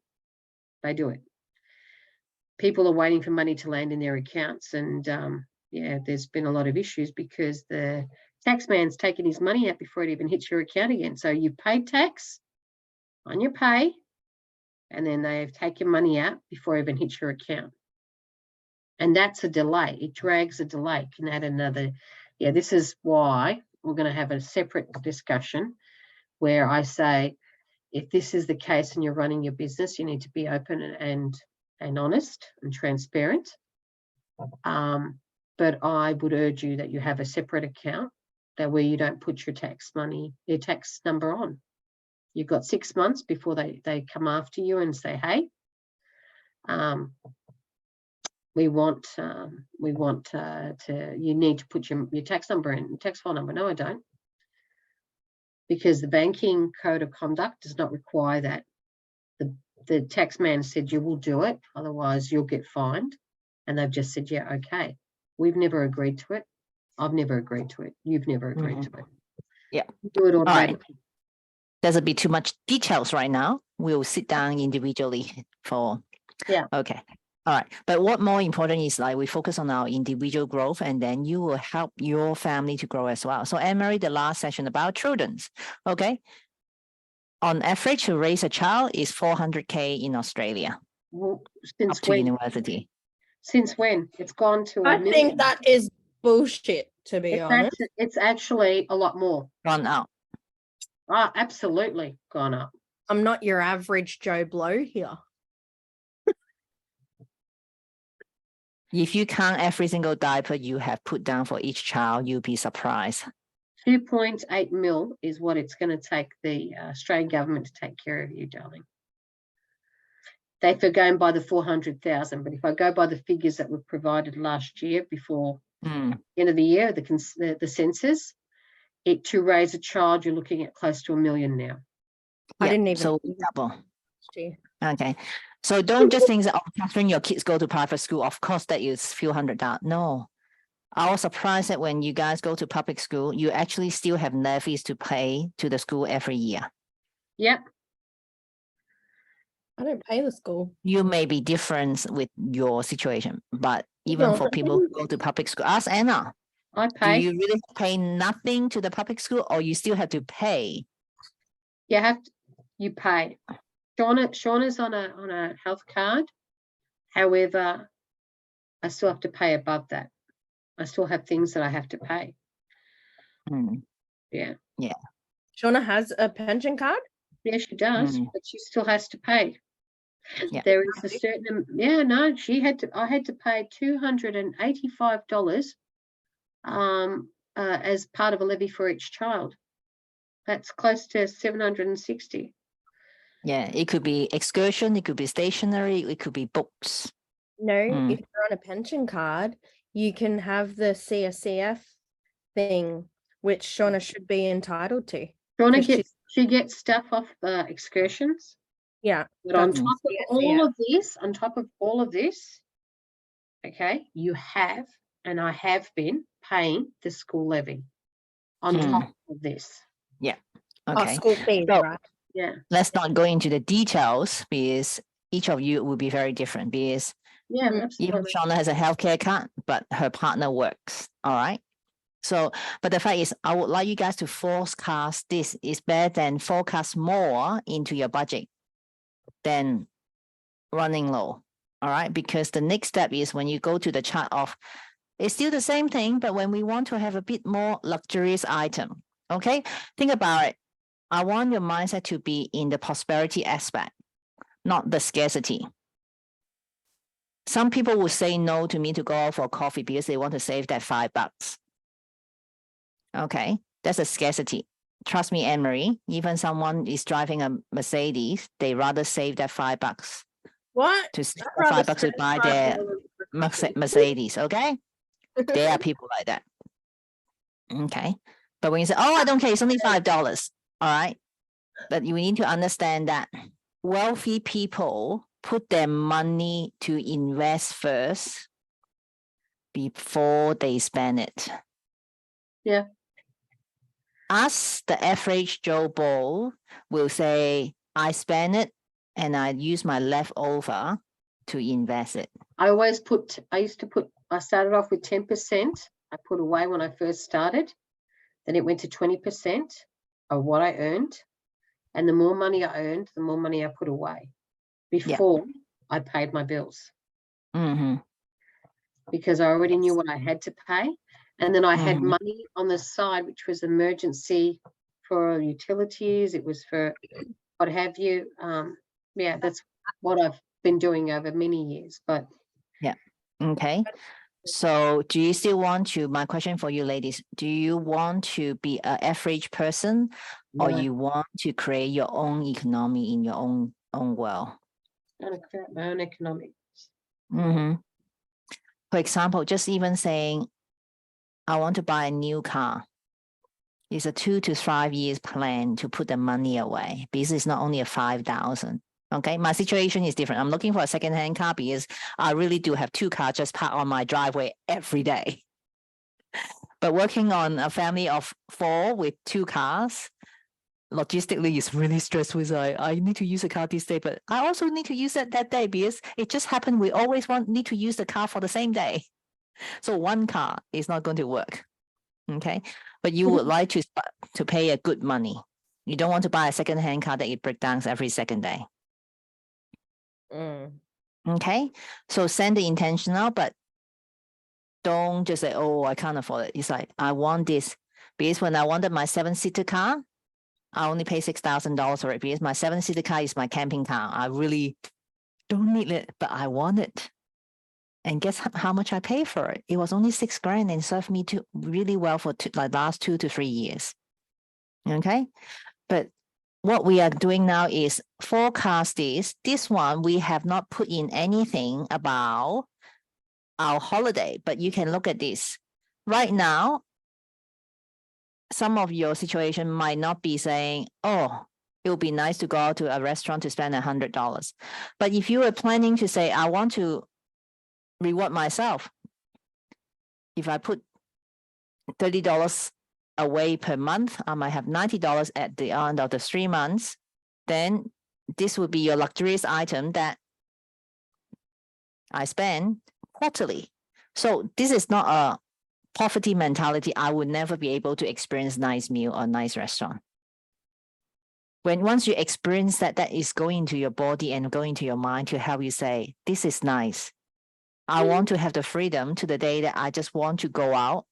Speaker 2: They do it. People are waiting for money to land in their accounts, and yeah, there's been a lot of issues because the tax man's taken his money out before it even hits your account again. So you've paid tax on your pay, and then they've taken money out before it even hits your account. And that's a delay. It drags a delay. Can add another. Yeah, this is why we're going to have a separate discussion where I say, if this is the case and you're running your business, you need to be open and honest and transparent. But I would urge you that you have a separate account that where you don't put your tax number on. You've got 6 months before they come after you and say, hey, you need to put your tax number in, tax file number. No, I don't. Because the Banking Code of Conduct does not require that. The tax man said you will do it, otherwise you'll get fined. And they've just said, yeah, okay. We've never agreed to it. I've never agreed to it. You've never agreed to it.
Speaker 1: Yeah.
Speaker 2: Do it automatically.
Speaker 1: Right. There's a bit too much details right now. We'll sit down individually for, okay. All right. But what more important is like we focus on our individual growth, and then you will help your family to grow as well. So Anne-Marie, the last session about children's, okay. On average, to raise a child is 400K in Australia.
Speaker 2: Well,
Speaker 1: up to university.
Speaker 2: Since when? It's gone to.
Speaker 6: I think that is bullshit. to be honest.
Speaker 2: It's actually a lot more.
Speaker 1: Gone out.
Speaker 2: Absolutely gone up.
Speaker 6: I'm not your average Joe Blow here.
Speaker 1: If you count every single diaper you have put down for each child, you'll be surprised.
Speaker 2: 2.8 mil is what it's going to take the Australian government to take care of you, darling. If they're going by the 400,000, but if I go by the figures that were provided last year before
Speaker 1: Mm,
Speaker 2: end of the year, the census, to raise a child, you're looking at close to $1 million now.
Speaker 6: I
Speaker 1: yeah,
Speaker 6: didn't even
Speaker 1: so
Speaker 6: see that
Speaker 1: double.
Speaker 6: last year.
Speaker 1: Okay. So don't just think that, oh, Catherine, your kids go to private school. Of course, that is few $100. No. I was surprised that when you guys go to public school, you actually still have levies to pay to the school every year.
Speaker 2: Yep.
Speaker 6: I don't pay the school.
Speaker 1: You may be different with your situation, but even
Speaker 6: No,
Speaker 1: for
Speaker 6: but
Speaker 1: people who go to public school, ask Anna,
Speaker 2: I
Speaker 1: do
Speaker 2: pay.
Speaker 1: you really pay nothing to the public school or you still have to pay?
Speaker 2: You pay. Shauna's on a health card. However, I still have to pay above that. I still have things that I have to pay.
Speaker 1: Mm,
Speaker 2: Yeah.
Speaker 6: Shauna has a pension card.
Speaker 2: Yeah, she does, but she still has to pay.
Speaker 1: Yeah.
Speaker 2: There is a certain, I had to pay $285 as part of a levy for each child. That's close to 760.
Speaker 1: yeah, it could be excursion, it could be stationery, it could be books.
Speaker 6: No,
Speaker 1: Mm.
Speaker 6: if you're on a pension card, you can have the CSCF thing, which Shauna should be entitled to.
Speaker 2: Shauna
Speaker 6: 'Cause
Speaker 2: she gets stuff off the excursions.
Speaker 6: Yeah.
Speaker 2: But on
Speaker 6: that's
Speaker 2: top of all of this, okay, you have, and I have been paying the school levy on top of this.
Speaker 1: Okay.
Speaker 6: school fees,
Speaker 1: So-
Speaker 6: right?
Speaker 2: Yeah.
Speaker 1: Let's not go into the details because each of you will be very different because
Speaker 2: Yeah,
Speaker 6: Mm.
Speaker 1: even
Speaker 2: absolutely.
Speaker 1: Shauna has a healthcare card, but her partner works. All right. So, but the fact is, I would like you guys to forecast this is better than forecast more into your budget than running low. All right. Because the next step is when you go to the chart of, it's still the same thing, but when we want to have a bit more luxurious item. Okay. Think about it. I want your mindset to be in the prosperity aspect, not the scarcity. Some people will say no to me to go out for coffee because they want to save that $5. Okay, that's a scarcity. Trust me, Anne-Marie, even someone is driving a Mercedes, they rather save that $5
Speaker 6: What?
Speaker 1: to save
Speaker 6: I'd
Speaker 1: the
Speaker 6: rather
Speaker 1: $5 to
Speaker 6: spend
Speaker 1: buy their
Speaker 6: $5 for
Speaker 1: Mercedes. Okay, there are people like that. Okay, but when you say, "Oh, I don't care, it's only $5," all right, but you need to understand that wealthy people put their money to invest first before they spend it.
Speaker 2: Yeah.
Speaker 1: Us, the average Joe Blow, will say, I spend it and I use my leftover to invest it.
Speaker 2: I started off with 10%. I put away when I first started. Then it went to 20% of what I earned. And the more money I earned, the more money I put away before I paid my bills,
Speaker 1: Mm-hmm.
Speaker 2: because I already knew what I had to pay. And then I had
Speaker 1: Mhm.
Speaker 2: money on the side, which was emergency for utilities. It was for what have you. That's what I've been doing over many years. But
Speaker 1: Okay. So do you still want to, my question for you ladies, do you want to be an average person or
Speaker 2: no,
Speaker 1: you want to create your own economy in your own world?
Speaker 2: I want to create my own economics.
Speaker 1: Mm-hmm. For example, just even saying, I want to buy a new car. It's a 2 to 5 years plan to put the money away because it's not only a 5,000. Okay, my situation is different. I'm looking for a second-hand car because I really do have 2 cars just parked on my driveway every day. But working on a family of 4 with 2 cars, logistically is really stressful. So I need to use a car this day, but I also need to use it that day because it just happened. We always need to use the car for the same day. So one car is not going to work. Okay, but you would like to pay a good money. You don't want to buy a second-hand car that it breaks down every second day. Okay, so send the intention out, but Don't just say, oh, I can't afford it. It's like, I want this. Because when I wanted my 7-seater car, I only pay $6,000 for it because my 7-seater car is my camping car. I really don't need it, but I want it. And guess how much I pay for it? It was only $6,000 and served me really well for like last 2 to 3 years. Okay. But what we are doing now is forecast this. This one, we have not put in anything about our holiday, but you can look at this. Right now, some of your situation might not be saying, oh, it would be nice to go out to a restaurant to spend $100. But if you were planning to say, I want to reward myself, if I put $30 away per month, I might have $90 at the end of the 3 months. Then this would be your luxurious item that I spend quarterly. So this is not a poverty mentality. I would never be able to experience nice meal or nice restaurant. Once you experience that, that is going to your body and going to your mind to help you say, this is nice. I want to have the freedom to the day that I just want to go out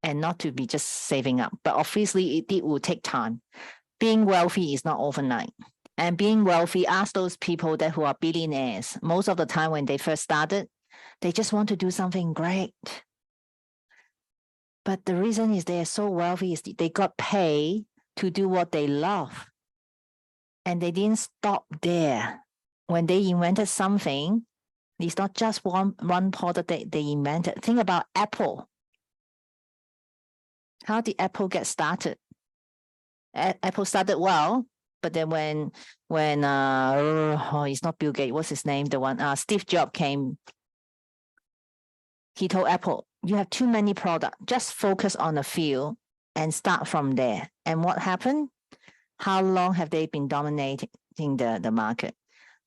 Speaker 1: and not to be just saving up. But obviously it will take time. Being wealthy is not overnight. And being wealthy, ask those people who are billionaires. Most of the time when they first started, they just want to do something great. But the reason is they are so wealthy is they got paid to do what they love. And they didn't stop there. When they invented something, it's not just one product that they invented. Think about Apple. How did Apple get started? Apple started well, but then when it's not Bill Gates, what's his name? The one, Steve Jobs came. He told Apple, you have too many products. Just focus on a few and start from there. And what happened? How long have they been dominating the market?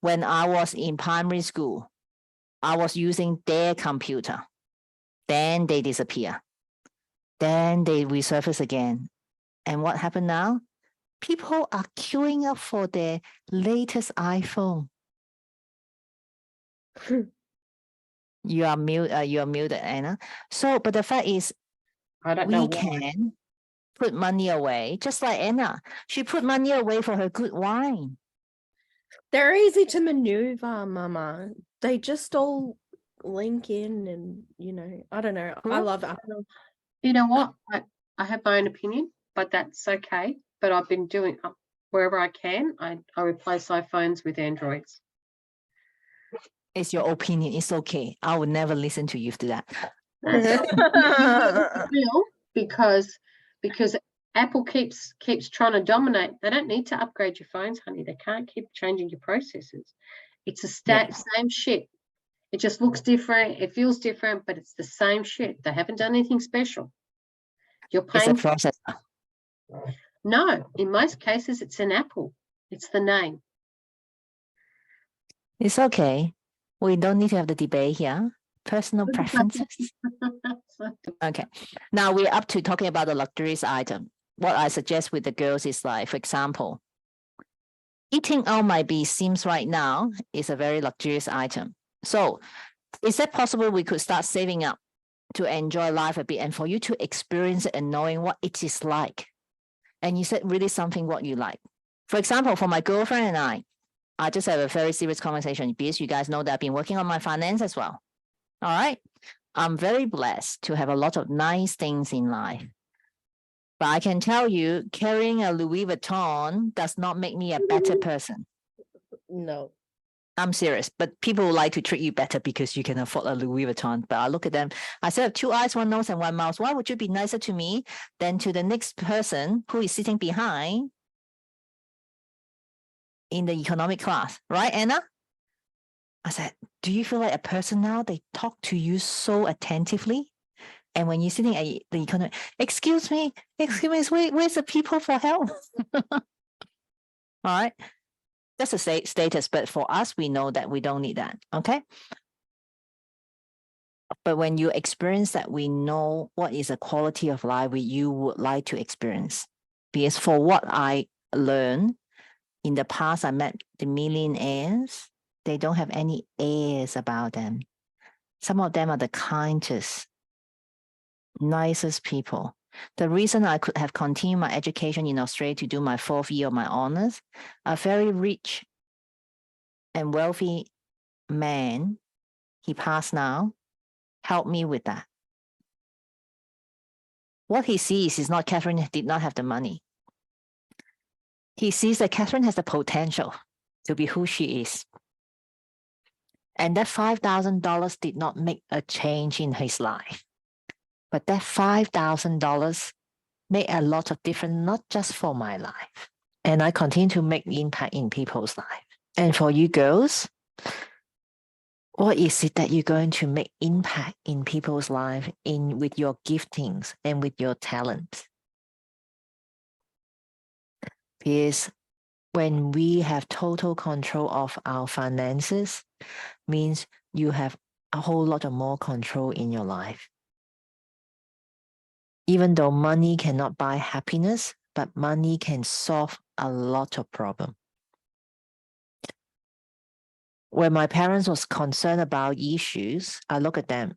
Speaker 1: When I was in primary school, I was using their computer. Then they disappear. Then they resurface again. And what happened now? People are queuing up for their latest iPhone. You are muted, Anna. So, but the fact is,
Speaker 2: I don't know
Speaker 1: we
Speaker 2: why.
Speaker 1: can put money away, just like Anna. She put money away for her good wine.
Speaker 6: They're easy to maneuver, Mama. They just all link in and, I don't know. I love Apple.
Speaker 2: You know what? I have my own opinion, but that's okay. But I've been doing wherever I can. I replace iPhones with Androids.
Speaker 1: It's your opinion. It's okay. I would never listen to you for that.
Speaker 2: Real, because Apple keeps trying to dominate. They don't need to upgrade your phones, honey. They can't keep changing your processors. It's the same shit. It just looks different. It feels different, but it's the same shit. They haven't done anything special. You're
Speaker 1: It's
Speaker 2: paying.
Speaker 1: a processor.
Speaker 2: No, in most cases, it's an Apple. It's the name.
Speaker 1: It's okay. We don't need to have the debate here. Personal preferences. Okay. Now we're up to talking about the luxurious item. What I suggest with the girls is like, for example, eating out seems right now is a very luxurious item. So is that possible we could start saving up to enjoy life a bit and for you to experience it and knowing what it is like? And you said really something what you like. For example, for my girlfriend and I just have a very serious conversation because you guys know that I've been working on my finance as well. All right. I'm very blessed to have a lot of nice things in life. But I can tell you, carrying a Louis Vuitton does not make me a better person.
Speaker 6: No.
Speaker 1: I'm serious, but people like to treat you better because you can afford a Louis Vuitton. But I look at them, I said, 2 eyes, 1 nose, and 1 mouth. Why would you be nicer to me than to the next person who is sitting behind in the economic class, right, Anna? I said, do you feel like a person now? They talk to you so attentively. And when you're sitting at the economic, excuse me, where's the people for help? All right. That's a status, but for us, we know that we don't need that, okay? But when you experience that, we know what is a quality of life you would like to experience. Because for what I learned, in the past, I met the millionaires. They don't have any airs about them. Some of them are the kindest, nicest people. The reason I could have continued my education in Australia to do my 4th year of my honors, a very rich and wealthy man, he passed now, helped me with that. What he sees is not Catherine did not have the money. He sees that Catherine has the potential to be who she is. And that $5,000 did not make a change in his life. But that $5,000 made a lot of difference, not just for my life. And I continue to make impact in people's life. And for you girls, what is it that you're going to make impact in people's life with your giftings and with your talent? Because when we have total control of our finances, means you have a whole lot of more control in your life. Even though money cannot buy happiness, but money can solve a lot of problems. When my parents was concerned about issues, I look at them.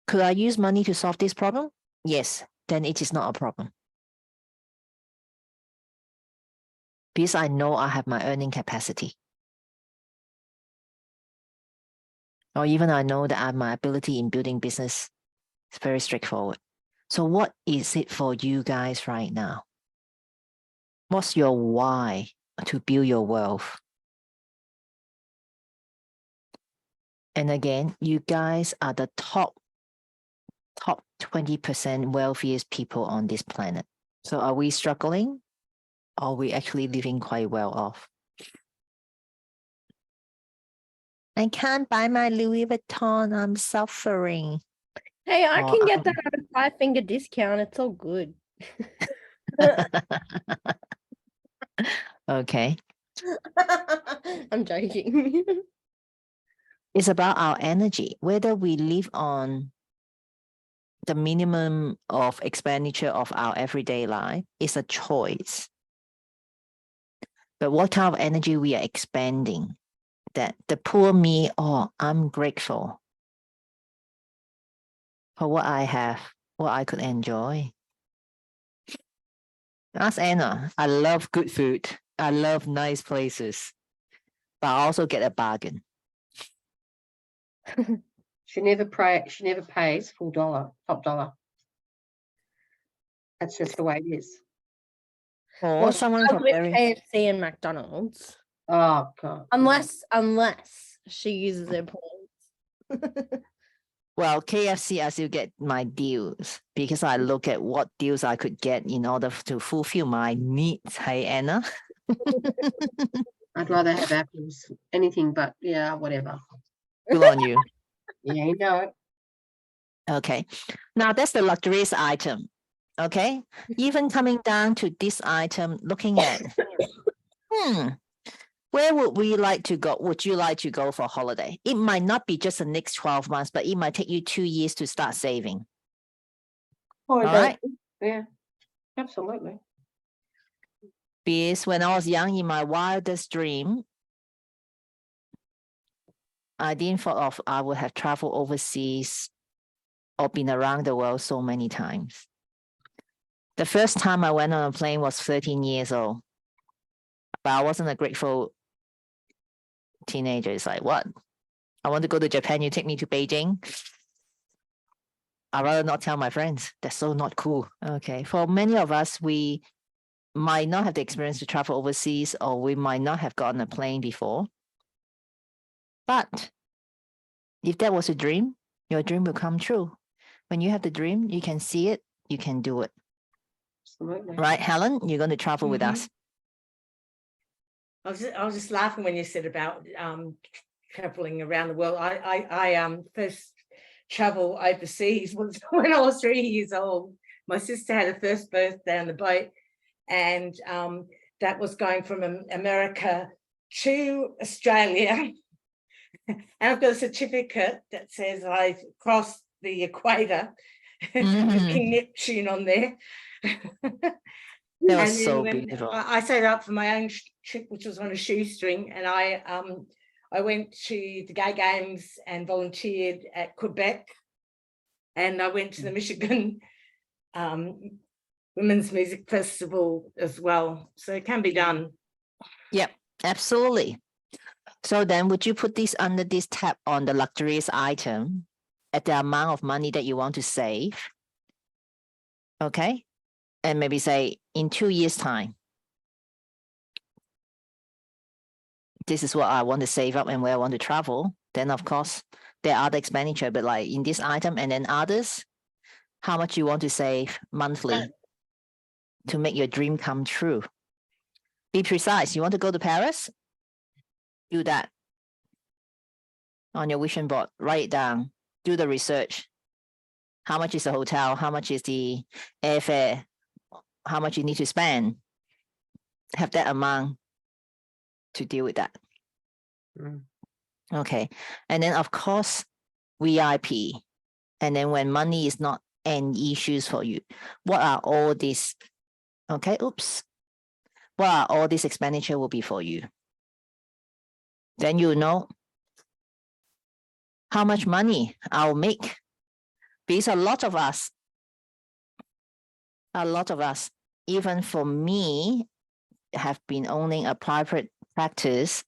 Speaker 1: Could I use money to solve this problem? Yes, then it is not a problem. Because I know I have my earning capacity. Or even I know that I have my ability in building business. It's very straightforward. So what is it for you guys right now? What's your why to build your wealth? And again, you guys are the top 20% wealthiest people on this planet. So are we struggling? Or are we actually living quite well off? I can't buy my Louis Vuitton. I'm suffering.
Speaker 6: Hey, I
Speaker 1: Oh,
Speaker 6: can get that at a 5-finger discount. It's all good.
Speaker 1: Okay.
Speaker 6: I'm joking.
Speaker 1: It's about our energy, whether we live on the minimum of expenditure of our everyday life is a choice. But what kind of energy we are expending, that the poor me, oh, I'm grateful for what I have, what I could enjoy. Ask Anna, I love good food. I love nice places, but I also get a bargain.
Speaker 2: She never pays full dollar, top dollar. That's just the way it is.
Speaker 1: Or
Speaker 6: Well,
Speaker 1: someone
Speaker 6: I
Speaker 1: from
Speaker 6: with
Speaker 1: very
Speaker 6: KFC and McDonald's.
Speaker 2: Oh God.
Speaker 6: Unless she uses their points.
Speaker 1: well, KFC, I still get my deals because I look at what deals I could get in order to fulfill my needs. Hey, Anna.
Speaker 2: I'd rather have apples, anything but, yeah, whatever.
Speaker 1: Good on you.
Speaker 2: Yeah, you know it.
Speaker 1: Okay. Now that's the luxurious item. Okay. Even coming down to this item, looking at, where would we like to go? Would you like to go for holiday? It might not be just the next 12 months, but it might take you 2 years to start saving. All right.
Speaker 2: Yeah, absolutely.
Speaker 1: Because when I was young, in my wildest dream, I didn't thought of I would have traveled overseas or been around the world so many times. The first time I went on a plane was 13 years old, but I wasn't a grateful teenager. It's like, what? I want to go to Japan. You take me to Beijing. I'd rather not tell my friends. That's so not cool. Okay. For many of us, we might not have the experience to travel overseas, or we might not have gotten a plane before. But if that was a dream, your dream will come true. When you have the dream, you can see it, you can do it.
Speaker 2: Absolutely.
Speaker 1: Right, Helen? You're going to travel with us.
Speaker 3: I was just laughing when you said about traveling around the world. I first travel overseas was when I was 3 years old. My sister had her first birthday on the boat, and that was going from America to Australia. And I've got a certificate that says I crossed the equator with King Neptune on there.
Speaker 1: That was so beautiful.
Speaker 3: I set up for my own trip, which was on a shoestring, and I went to the Gay Games and volunteered at Quebec and I went to the Michigan Women's Music Festival as well. So it can be done.
Speaker 1: Yep, absolutely. So then would you put this under this tab on the luxurious item at the amount of money that you want to save? Okay. And maybe say in 2 years' time, this is what I want to save up and where I want to travel. Then of course there are other expenditure, but like in this item and then others, how much you want to save monthly to make your dream come true. Be precise. You want to go to Paris? Do that on your vision board. Write it down. Do the research. How much is the hotel? How much is the airfare? How much you need to spend? Have that amount to deal with that.
Speaker 2: Mm.
Speaker 1: Okay. And then of course, VIP. And then when money is not an issues for you, what are all these? Okay, oops. What are all this expenditure will be for you? Then you know how much money I'll make. Because a lot of us, even for me, have been owning a private practice.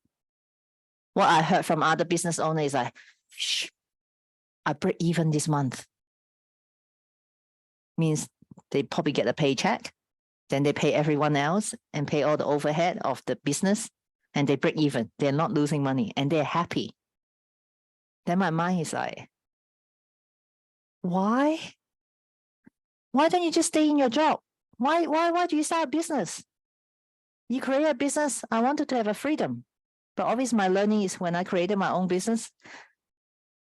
Speaker 1: What I heard from other business owners is like, shh, I break even this month. Means they probably get a paycheck, then they pay everyone else and pay all the overhead of the business, and they break even. They're not losing money and they're happy. Then my mind is like, why? Why don't you just stay in your job? Why do you start a business? You create a business. I wanted to have a freedom. But obviously my learning is when I created my own business,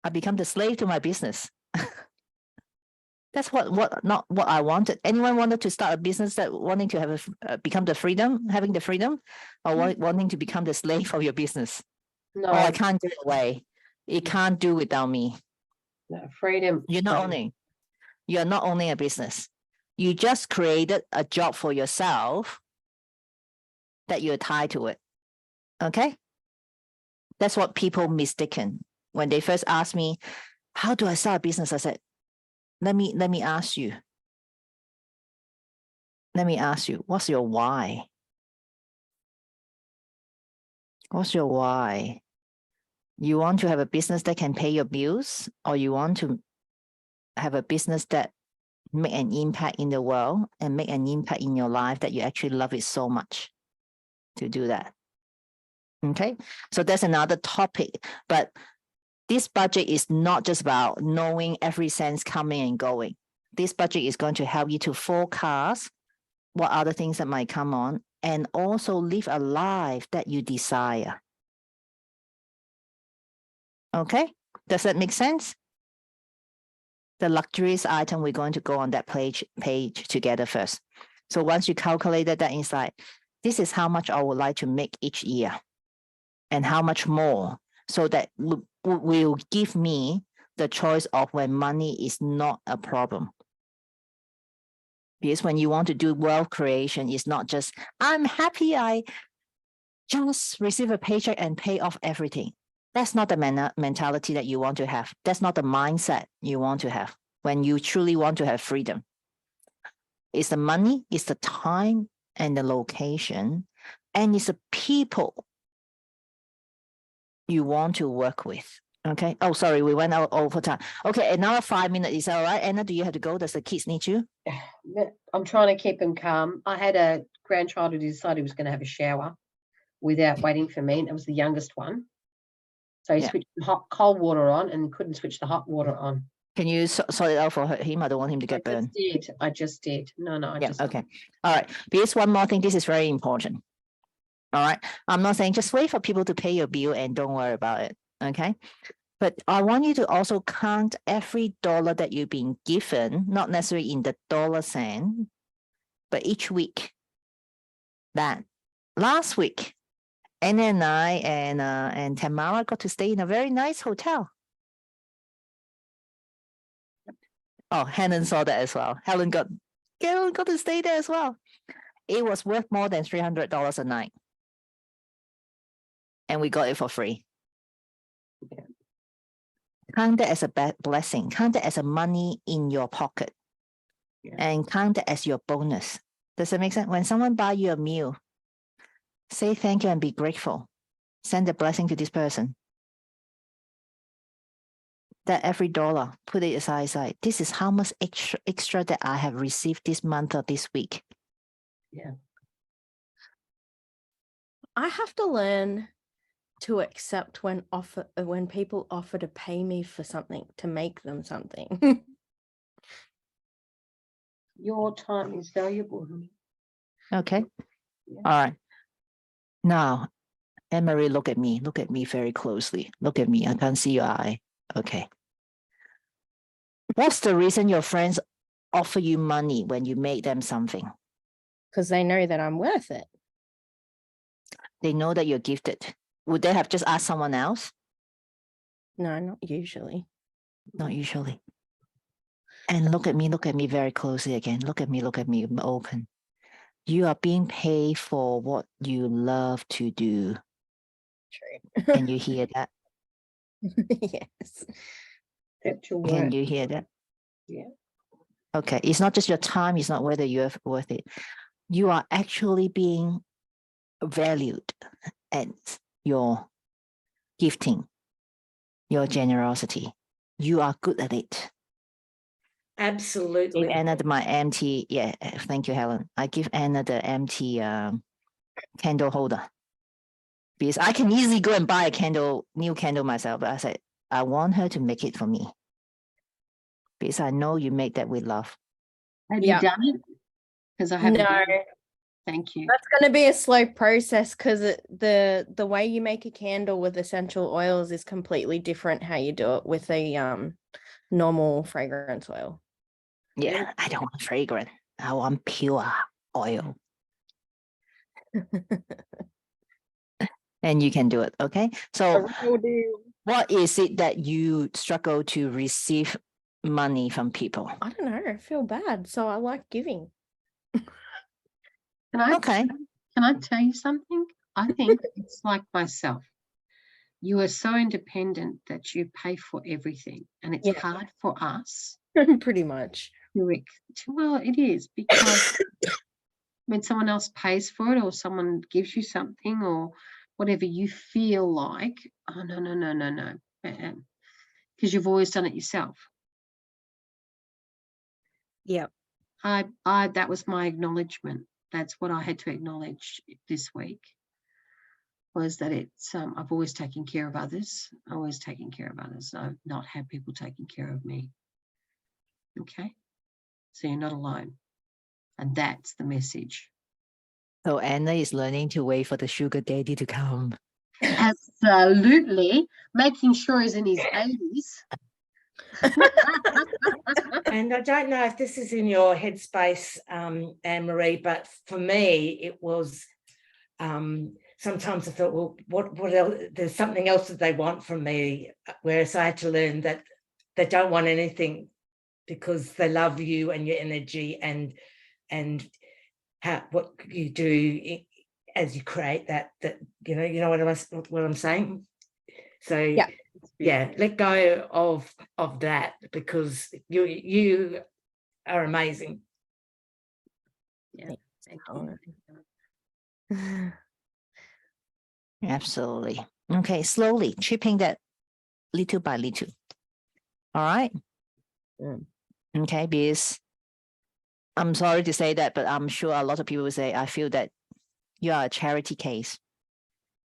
Speaker 1: I become the slave to my business. That's not what I wanted. Anyone wanted to start a business that wanting to have become the freedom, having the freedom, or wanting to become the slave of your business?
Speaker 2: No,
Speaker 1: Oh, I can't do it away. It can't do without me.
Speaker 2: no, freedom.
Speaker 1: You're not owning a business. You just created a job for yourself that you're tied to it. Okay? That's what people mistaken. When they first asked me, how do I start a business? I said, let me ask you. Let me ask you, what's your why? What's your why? You want to have a business that can pay your bills, or you want to have a business that make an impact in the world and make an impact in your life that you actually love it so much to do that? Okay, so that's another topic, but this budget is not just about knowing every cent coming and going. This budget is going to help you to forecast what other things that might come on and also live a life that you desire. Okay, does that make sense? The luxurious item, we're going to go on that page together first. So once you calculated that inside, this is how much I would like to make each year and how much more, so that will give me the choice of when money is not a problem. Because when you want to do wealth creation, it's not just, I'm happy I just receive a paycheck and pay off everything. That's not the mentality that you want to have. That's not the mindset you want to have when you truly want to have freedom. It's the money, it's the time and the location, and it's the people you want to work with. Okay. Oh, sorry, we went out over time. Okay, another 5 minutes. Is that all right? Anna, do you have to go? Does the kids need you?
Speaker 2: I'm trying to keep them calm. I had a grandchild who decided he was going to have a shower without waiting for me, and it was the youngest one. So he switched cold water on and couldn't switch the hot water on.
Speaker 1: Can you sort it out for him? I don't want him to get burned.
Speaker 2: I just did. No, I
Speaker 1: Yeah,
Speaker 2: just
Speaker 1: okay. All right. Because one more thing, this is very important. All right. I'm not saying just wait for people to pay your bill and don't worry about it. Okay. But I want you to also count every dollar that you've been given, not necessarily in the dollar cent, but each week. That last week, Anna and I and Tamara got to stay in a very nice hotel. Oh, Helen saw that as well. Helen got to stay there as well. It was worth more than $300 a night. And we got it for free. Count it as a blessing. Count it as a money in your pocket.
Speaker 2: Yeah.
Speaker 1: And count it as your bonus. Does that make sense? When someone buy you a meal, say thank you and be grateful. Send a blessing to this person. That every dollar, put it aside. This is how much extra that I have received this month or this week.
Speaker 6: I have to learn to accept when people offer to pay me for something, to make them something.
Speaker 2: Your time is valuable, honey.
Speaker 1: Okay.
Speaker 2: Yeah.
Speaker 1: All right. Now, Anne-Marie, look at me. Look at me very closely. Look at me. I can't see your eye. Okay. What's the reason your friends offer you money when you make them something?
Speaker 6: Because they know that I'm worth it.
Speaker 1: They know that you're gifted. Would they have just asked someone else?
Speaker 6: No, not usually.
Speaker 1: Not usually. And look at me very closely again. Look at me open. You are being paid for what you love to do.
Speaker 6: True.
Speaker 1: Can you hear that?
Speaker 6: Yes.
Speaker 2: That's your
Speaker 1: Can
Speaker 2: work.
Speaker 1: you hear that?
Speaker 2: Yeah.
Speaker 1: Okay. It's not just your time. It's not whether you're worth it. You are actually being valued at your gifting, your generosity. You are good at it.
Speaker 3: Absolutely.
Speaker 1: Give Anna my empty, yeah, thank you, Helen. I give Anna the empty candle holder. Because I can easily go and buy a new candle myself, but I said, I want her to make it for me. Because I know you make that with love.
Speaker 2: Have
Speaker 6: Yeah.
Speaker 2: you done it? Because I haven't
Speaker 6: No,
Speaker 2: done it. Thank you.
Speaker 6: that's going to be a slow process because the way you make a candle with essential oils is completely different how you do it with a normal fragrance oil.
Speaker 1: Yeah, I don't want fragrant. I want pure oil. And you can do it, okay? So what is it that you struggle to receive money from people?
Speaker 6: I don't know. I feel bad, so I like giving.
Speaker 2: Can I,
Speaker 1: Okay.
Speaker 2: can I tell you something? I think it's like myself. You are so independent that you pay for everything. And it's
Speaker 6: Yeah.
Speaker 2: hard for us.
Speaker 6: Pretty much.
Speaker 2: Well, it is because when someone else pays for it or someone gives you something or whatever, you feel like, oh, no. Because you've always done it yourself.
Speaker 6: Yep.
Speaker 2: That was my acknowledgement. That's what I had to acknowledge this week, was that it's I've always taken care of others. I've not had people taking care of me. Okay, so you're not alone, and that's the message.
Speaker 1: So Anna is learning to wait for the sugar daddy to come.
Speaker 2: Absolutely, making sure he's in his 80s.
Speaker 3: And I don't know if this is in your headspace, Anne-Marie, but for me, it was sometimes I thought, well, what else? There's something else that they want from me, whereas I had to learn that they don't want anything because they love you and your energy and what you do as you create that you know what I'm saying. So yeah, let go of that because you are amazing.
Speaker 2: Yeah, thank you.
Speaker 1: Absolutely. Okay, slowly chipping that little by little. All right. Okay, because I'm sorry to say that, but I'm sure a lot of people will say, I feel that you are a charity case,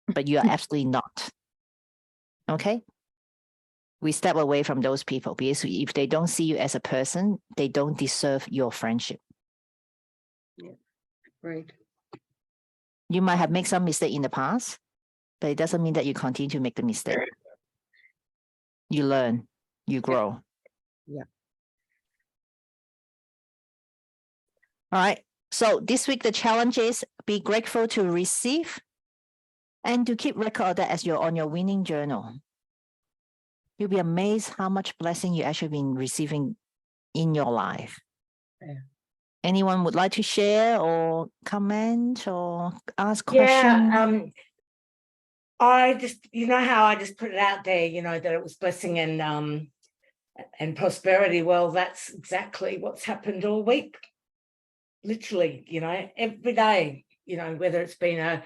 Speaker 1: but you are absolutely not. Okay. We step away from those people because if they don't see you as a person, they don't deserve your friendship.
Speaker 2: Yeah, great.
Speaker 1: You might have made some mistake in the past, but it doesn't mean that you continue to make the mistake. You learn, you grow.
Speaker 6: Yeah.
Speaker 1: All right. So this week, the challenge is be grateful to receive and to keep record of that as you're on your winning journal. You'll be amazed how much blessing you actually been receiving in your life.
Speaker 2: Yeah.
Speaker 1: Anyone would like to share or comment or ask questions?
Speaker 3: Yeah, I just, you know how I just put it out there, you know, that it was blessing and prosperity. Well, that's exactly what's happened all week. Literally, you know, every day, you know, whether it's been a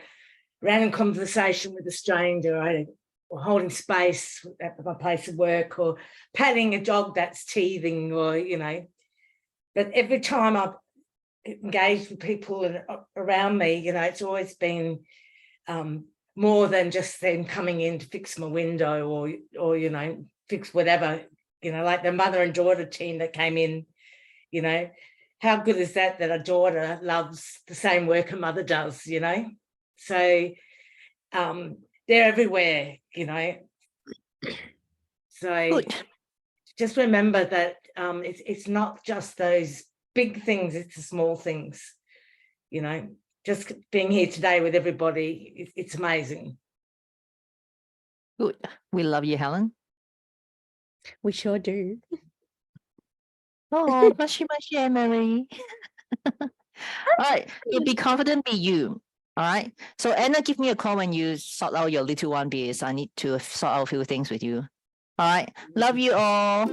Speaker 3: random conversation with a stranger or holding space at my place of work or patting a dog that's teething or, you know, but every time I've engaged with people around me, you know, it's always been more than just them coming in to fix my window or, you know, fix whatever, you know, like the mother and daughter team that came in, you know, how good is that a daughter loves the same work a mother does, you know? So they're everywhere, you know. So
Speaker 1: Good.
Speaker 3: just remember that it's not just those big things, it's the small things, you know. Just being here today with everybody, it's amazing.
Speaker 1: Good. We love you, Helen.
Speaker 6: We sure do.
Speaker 1: Oh, mushy, Emily. All right. Be confident, be you. All right. So Anna, give me a call when you sort out your little one because I need to sort out a few things with you. All right. Love you all.